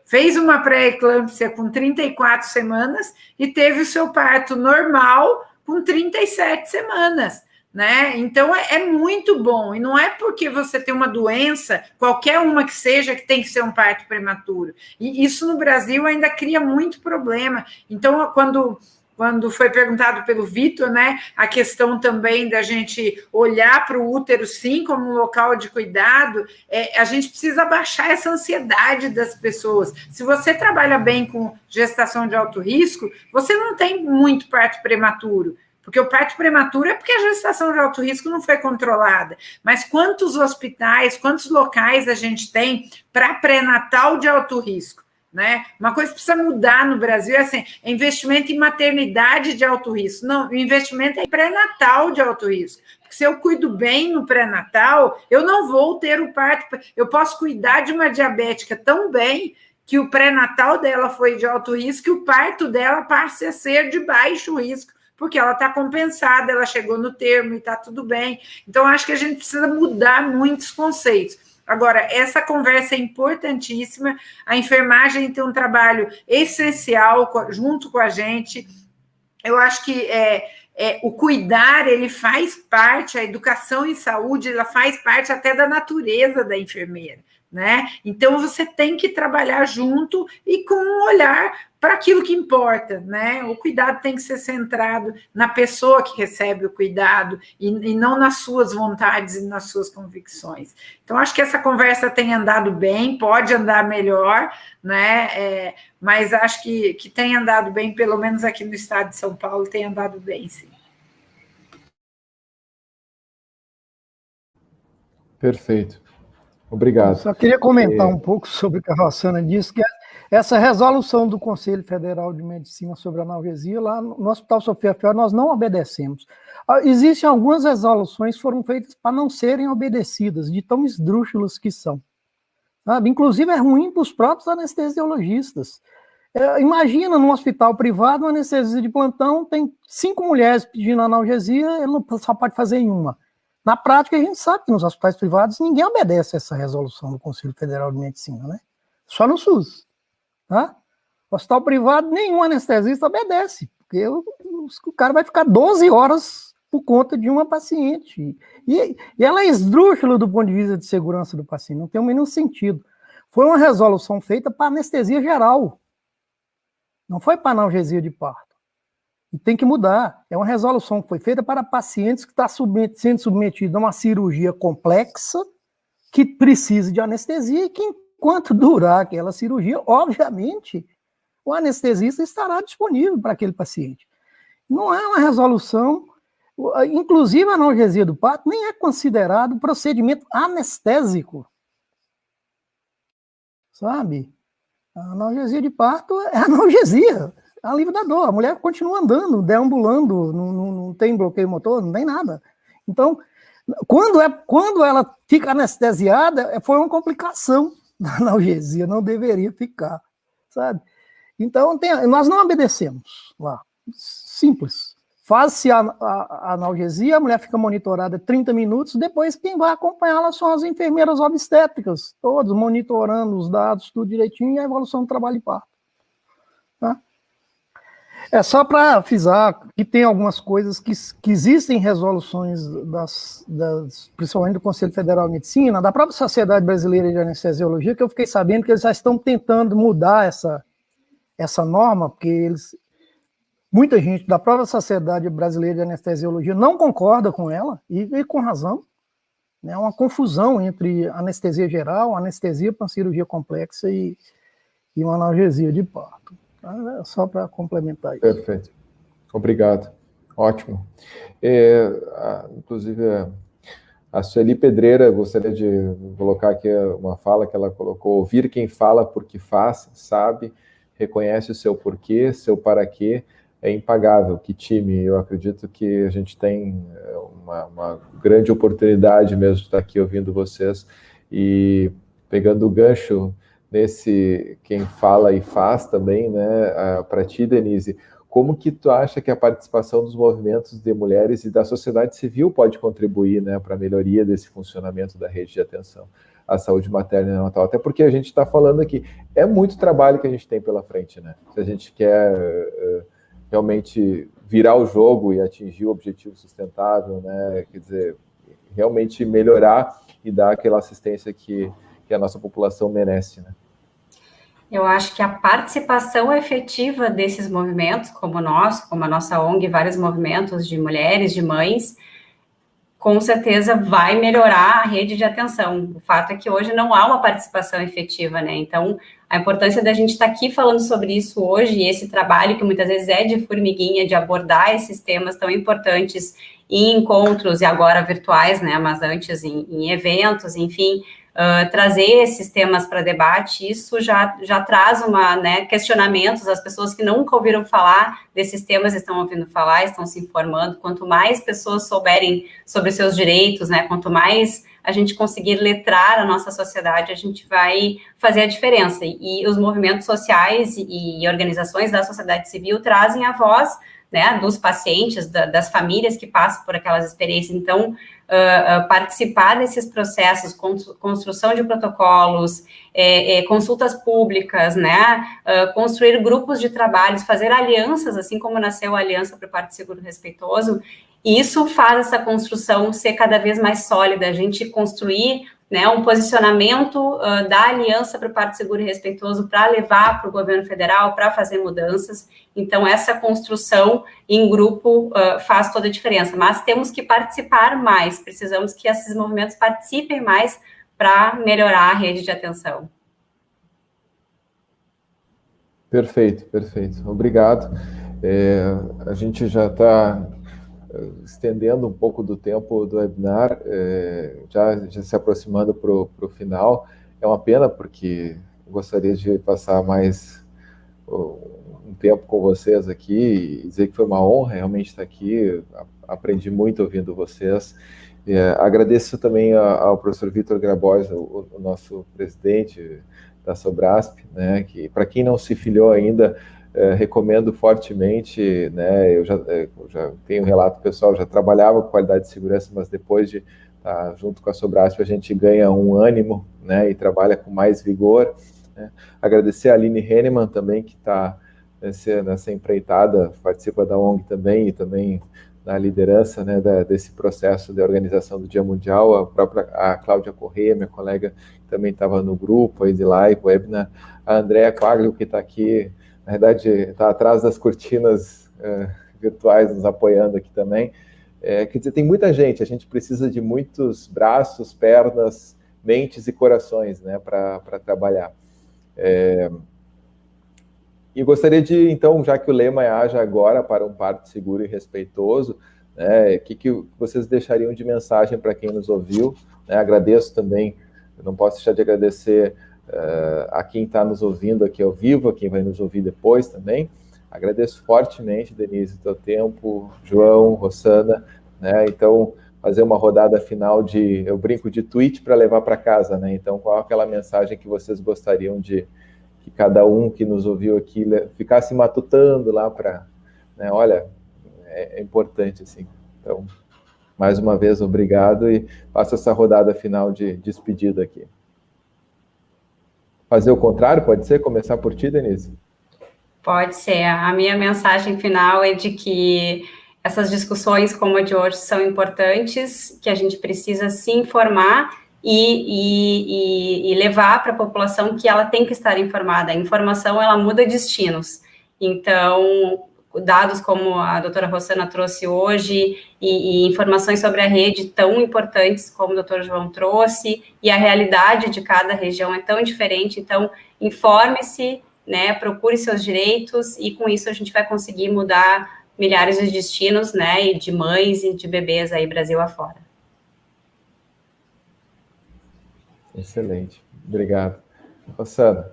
fez uma pré-eclâmpsia com 34 semanas e teve o seu parto normal com 37 semanas, né? Então, é muito bom. E não é porque você tem uma doença, qualquer uma que seja, que tem que ser um parto prematuro. E isso no Brasil ainda cria muito problema. Então, quando foi perguntado pelo Vitor, né, a questão também da gente olhar para o útero, sim, como um local de cuidado, a gente precisa baixar essa ansiedade das pessoas. Se você trabalha bem com gestação de alto risco, você não tem muito parto prematuro, porque o parto prematuro é porque a gestação de alto risco não foi controlada. Mas quantos hospitais, quantos locais a gente tem para pré-natal de alto risco? Né? Uma coisa que precisa mudar no Brasil é assim, investimento em maternidade de alto risco. Não, o investimento é em pré-natal de alto risco. Porque se eu cuido bem no pré-natal, eu não vou ter o parto. Eu posso cuidar de uma diabética tão bem que o pré-natal dela foi de alto risco e o parto dela passe a ser de baixo risco, porque ela está compensada, ela chegou no termo e está tudo bem. Então, acho que a gente precisa mudar muitos conceitos. Agora, essa conversa é importantíssima, a enfermagem tem um trabalho essencial junto com a gente. Eu acho que o cuidar, ele faz parte, a educação em saúde, ela faz parte até da natureza da enfermeira, né? Então, você tem que trabalhar junto e com um olhar para aquilo que importa, né? O cuidado tem que ser centrado na pessoa que recebe o cuidado e não nas suas vontades e nas suas convicções. Então, acho que essa conversa tem andado bem, pode andar melhor, né? Mas acho que tem andado bem, pelo menos aqui no estado de São Paulo, tem andado bem, sim. Perfeito. Obrigado. Eu só queria comentar um pouco sobre o que a Rossana disse, que essa resolução do Conselho Federal de Medicina sobre a analgesia, lá no Hospital Sofia Fior, nós não obedecemos. Existem algumas resoluções que foram feitas para não serem obedecidas, de tão esdrúxulas que são. Sabe? Inclusive, é ruim para os próprios anestesiologistas. Imagina, num hospital privado, uma anestesia de plantão, tem 5 mulheres pedindo analgesia, ele não só pode fazer em uma. Na prática, a gente sabe que nos hospitais privados ninguém obedece essa resolução do Conselho Federal de Medicina, né? Só no SUS. Tá? Hospital privado, nenhum anestesista obedece, porque o cara vai ficar 12 horas por conta de uma paciente. E ela é esdrúxula do ponto de vista de segurança do paciente, não tem o menor sentido. Foi uma resolução feita para anestesia geral, não foi para analgesia de parto. E tem que mudar. É uma resolução que foi feita para pacientes que estão sendo submetidos a uma cirurgia complexa, que precisa de anestesia e que, enquanto durar aquela cirurgia, obviamente, o anestesista estará disponível para aquele paciente. Não é uma resolução, inclusive a analgesia do parto nem é considerado procedimento anestésico, sabe? A analgesia de parto é analgesia, é alívio da dor. A mulher continua andando, deambulando, não tem bloqueio motor, não tem nada. Então, quando ela fica anestesiada, foi uma complicação da analgesia, não deveria ficar, sabe? Então, nós não obedecemos lá. Simples. Faz-se a analgesia, a mulher fica monitorada 30 minutos, depois quem vai acompanhá-la são as enfermeiras obstétricas, todos monitorando os dados, tudo direitinho, e a evolução do trabalho de parto. Tá? É só para avisar que tem algumas coisas que existem resoluções, principalmente do Conselho Federal de Medicina, da própria Sociedade Brasileira de Anestesiologia, que eu fiquei sabendo que eles já estão tentando mudar essa norma, porque muita gente da própria Sociedade Brasileira de Anestesiologia não concorda com ela, e com razão. É uma confusão entre anestesia geral, anestesia para cirurgia complexa e uma analgesia de parto. Só para complementar isso. Perfeito. Obrigado. Ótimo. Inclusive, a Sueli Pedreira, gostaria de colocar aqui uma fala que ela colocou: ouvir quem fala porque faz, sabe, reconhece o seu porquê, seu para quê, é impagável. Que time! Eu acredito que a gente tem uma grande oportunidade mesmo de estar aqui ouvindo vocês e pegando o gancho nesse quem fala e faz também, né? Para ti, Denise, como que tu acha que a participação dos movimentos de mulheres e da sociedade civil pode contribuir, né, para a melhoria desse funcionamento da rede de atenção à saúde materna e neonatal? Até porque a gente está falando aqui, é muito trabalho que a gente tem pela frente, né? Se a gente quer realmente virar o jogo e atingir o objetivo sustentável, né? Quer dizer, realmente melhorar e dar aquela assistência que a nossa população merece, né? Eu acho que a participação efetiva desses movimentos, como a nossa ONG, vários movimentos de mulheres, de mães, com certeza vai melhorar a rede de atenção. O fato é que hoje não há uma participação efetiva, né? Então, a importância da gente estar aqui falando sobre isso hoje, e esse trabalho que muitas vezes é de formiguinha, de abordar esses temas tão importantes em encontros, e agora virtuais, né? Mas antes em eventos, enfim, trazer esses temas para debate, isso já traz questionamentos. As pessoas que nunca ouviram falar desses temas estão ouvindo falar, estão se informando. Quanto mais pessoas souberem sobre seus direitos, né, quanto mais a gente conseguir letrar a nossa sociedade, a gente vai fazer a diferença. E os movimentos sociais e organizações da sociedade civil trazem a voz, né, dos pacientes, das famílias que passam por aquelas experiências. Então, participar desses processos, construção de protocolos, consultas públicas, né, construir grupos de trabalhos, fazer alianças, assim como nasceu a Aliança para o Parto Seguro e Respeitoso, e isso faz essa construção ser cada vez mais sólida, a gente construir, né, um posicionamento da Aliança para o Parto Seguro e Respeitoso para levar para o governo federal, para fazer mudanças. Então, essa construção em grupo faz toda a diferença, mas temos que participar mais, precisamos que esses movimentos participem mais para melhorar a rede de atenção. Perfeito, perfeito. Obrigado. A gente já está estendendo um pouco do tempo do webinar, já se aproximando para o final. É uma pena, porque eu gostaria de passar mais um tempo com vocês aqui e dizer que foi uma honra realmente estar aqui. Aprendi muito ouvindo vocês. Agradeço também ao professor Vitor Grabois, o nosso presidente da Sobrasp, né, que, para quem não se filiou ainda, recomendo fortemente, né? Eu já tenho um relato pessoal, já trabalhava com qualidade de segurança, mas depois de estar junto com a Sobrasp, a gente ganha um ânimo, né, e trabalha com mais vigor, né? Agradecer a Aline Henneman também, que está nessa empreitada, participa da ONG também, e também na liderança, né, desse processo de organização do Dia Mundial. A Cláudia Corrêa, minha colega, que também estava no grupo aí de live, webinar. A Andréa Quaglio, que está aqui, na verdade, está atrás das cortinas virtuais, nos apoiando aqui também. Quer dizer, tem muita gente, a gente precisa de muitos braços, pernas mentes e corações, né, para trabalhar. E gostaria de, então, já que o lema é Haja Agora para um parto seguro e respeitoso, né, que vocês deixariam de mensagem para quem nos ouviu, né? Agradeço também, eu não posso deixar de agradecer a quem está nos ouvindo aqui ao vivo, a quem vai nos ouvir depois também. Agradeço fortemente, Denise, o teu tempo, João, Rossana, né? Então, fazer uma rodada final eu brinco de tweet para levar para casa, né? Então, qual é aquela mensagem que vocês gostariam de que cada um que nos ouviu aqui ficasse matutando lá para, né? Olha, é importante, assim. Então, mais uma vez, obrigado e faço essa rodada final de despedida aqui. Fazer o contrário, pode ser? Começar por ti, Denise? Pode ser. A minha mensagem final é de que essas discussões como a de hoje são importantes, que a gente precisa se informar e levar para a população que ela tem que estar informada. A informação, ela muda destinos. Então, dados como a doutora Rossana trouxe hoje e informações sobre a rede tão importantes como o doutor João trouxe, e a realidade de cada região é tão diferente, então informe-se, né, procure seus direitos, e com isso a gente vai conseguir mudar milhares de destinos, né, e de mães e de bebês aí Brasil afora. Excelente, obrigado. Rossana.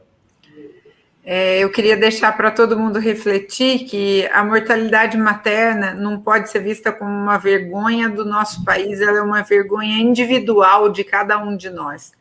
Eu queria deixar para todo mundo refletir que a mortalidade materna não pode ser vista como uma vergonha do nosso país, ela é uma vergonha individual de cada um de nós,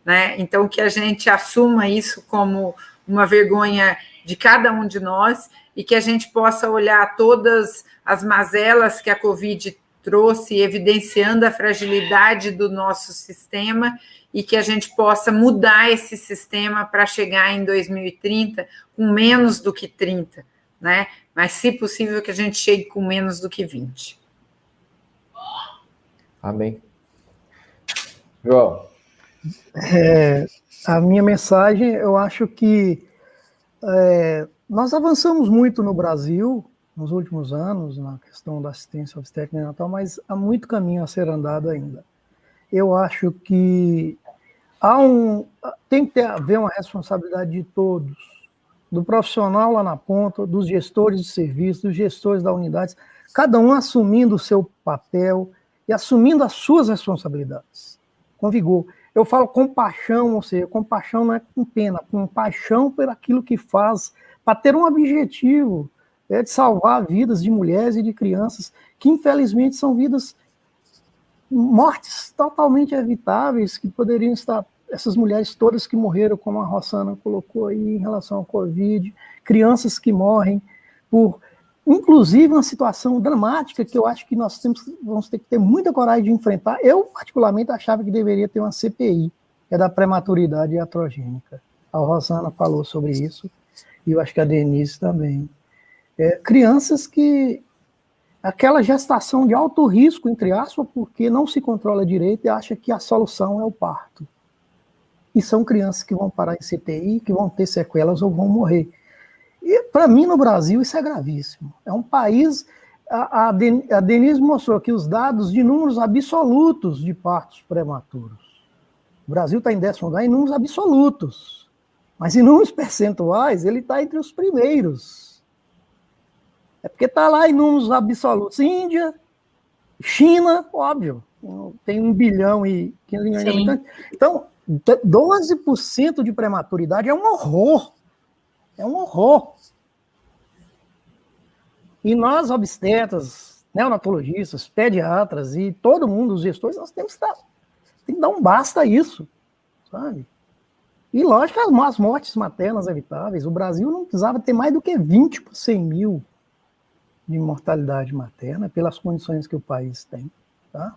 né? Então, que a gente assuma isso como uma vergonha de cada um de nós e que a gente possa olhar todas as mazelas que a Covid trouxe, evidenciando a fragilidade do nosso sistema, e que a gente possa mudar esse sistema para chegar em 2030 com menos do que 30, né? Mas, se possível, que a gente chegue com menos do que 20. Amém. João. A minha mensagem, eu acho que nós avançamos muito no Brasil nos últimos anos na questão da assistência obstétrica e neonatal, mas há muito caminho a ser andado ainda. Eu acho que tem que haver uma responsabilidade de todos, do profissional lá na ponta, dos gestores de serviço, dos gestores da unidade, cada um assumindo o seu papel e assumindo as suas responsabilidades, com vigor. Eu falo compaixão, ou seja, compaixão não é com pena, compaixão por aquilo que faz, para ter um objetivo, de salvar vidas de mulheres e de crianças, que infelizmente são mortes totalmente evitáveis, que poderiam estar, essas mulheres todas que morreram, como a Rossana colocou aí, em relação ao Covid, crianças que morrem por, inclusive, uma situação dramática que eu acho que nós vamos ter que ter muita coragem de enfrentar. Eu, particularmente, achava que deveria ter uma CPI, que é da prematuridade iatrogênica. A Rossana falou sobre isso, e eu acho que a Denise também. Crianças que... aquela gestação de alto risco, entre aspas, porque não se controla direito e acha que a solução é o parto. E são crianças que vão parar em CTI, que vão ter sequelas ou vão morrer. E, para mim, no Brasil, isso é gravíssimo. É um país... A Denise mostrou aqui os dados de números absolutos de partos prematuros. O Brasil está em 10º lugar em números absolutos. Mas em números percentuais, ele está entre os primeiros. É porque está lá em números absolutos. Índia, China, óbvio, tem 1 bilhão e 15 milhões de habitantes. Então, 12% de prematuridade é um horror. É um horror. E nós, obstetras, neonatologistas, pediatras e todo mundo, os gestores, nós temos que dar um basta a isso, sabe? E, lógico, as mortes maternas evitáveis. O Brasil não precisava ter mais do que 20 por 100 mil de mortalidade materna, pelas condições que o país tem, tá?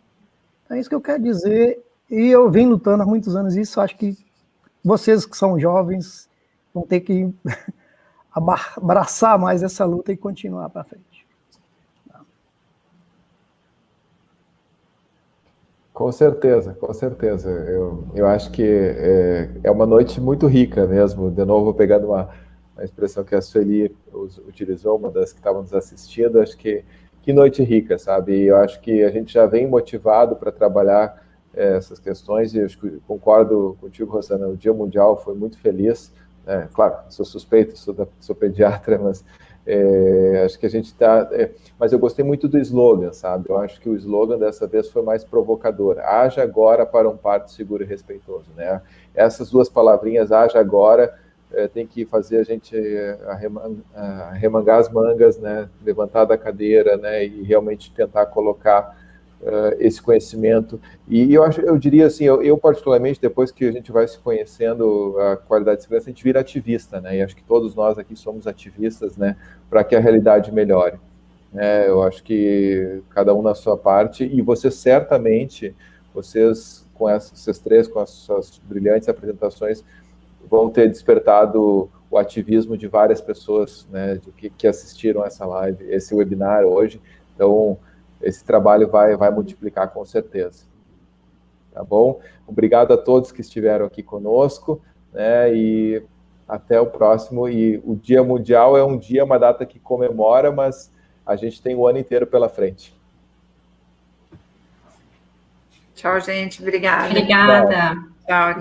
É isso que eu quero dizer, e eu venho lutando há muitos anos isso, acho que vocês que são jovens vão ter que abraçar mais essa luta e continuar para frente. Tá? Com certeza, com certeza. Eu acho que é uma noite muito rica mesmo, de novo pegando uma expressão que a Sueli utilizou, uma das que estavam nos assistindo, acho que noite rica, sabe? E eu acho que a gente já vem motivado para trabalhar essas questões, e eu concordo contigo, Rosana, o Dia Mundial foi muito feliz, claro, sou suspeito, sou pediatra, mas acho que a gente está... mas eu gostei muito do slogan, sabe? Eu acho que o slogan dessa vez foi mais provocador. Haja agora para um parto seguro e respeitoso, né? Essas duas palavrinhas, haja agora, tem que fazer a gente arremangar as mangas, né? Levantar da cadeira, né? E realmente tentar colocar esse conhecimento. E eu diria assim, eu particularmente, depois que a gente vai se conhecendo a qualidade de segurança, a gente vira ativista, né? E acho que todos nós aqui somos ativistas, né? Para que a realidade melhore. Eu acho que cada um na sua parte, e vocês certamente, vocês três, com as suas brilhantes apresentações, vão ter despertado o ativismo de várias pessoas, né? Que assistiram essa live, esse webinar hoje. Então, esse trabalho vai multiplicar com certeza. Tá bom? Obrigado a todos que estiveram aqui conosco, né? E até o próximo. E o Dia Mundial é uma data que comemora, mas a gente tem o ano inteiro pela frente. Tchau, gente. Obrigada. Obrigada. Tchau.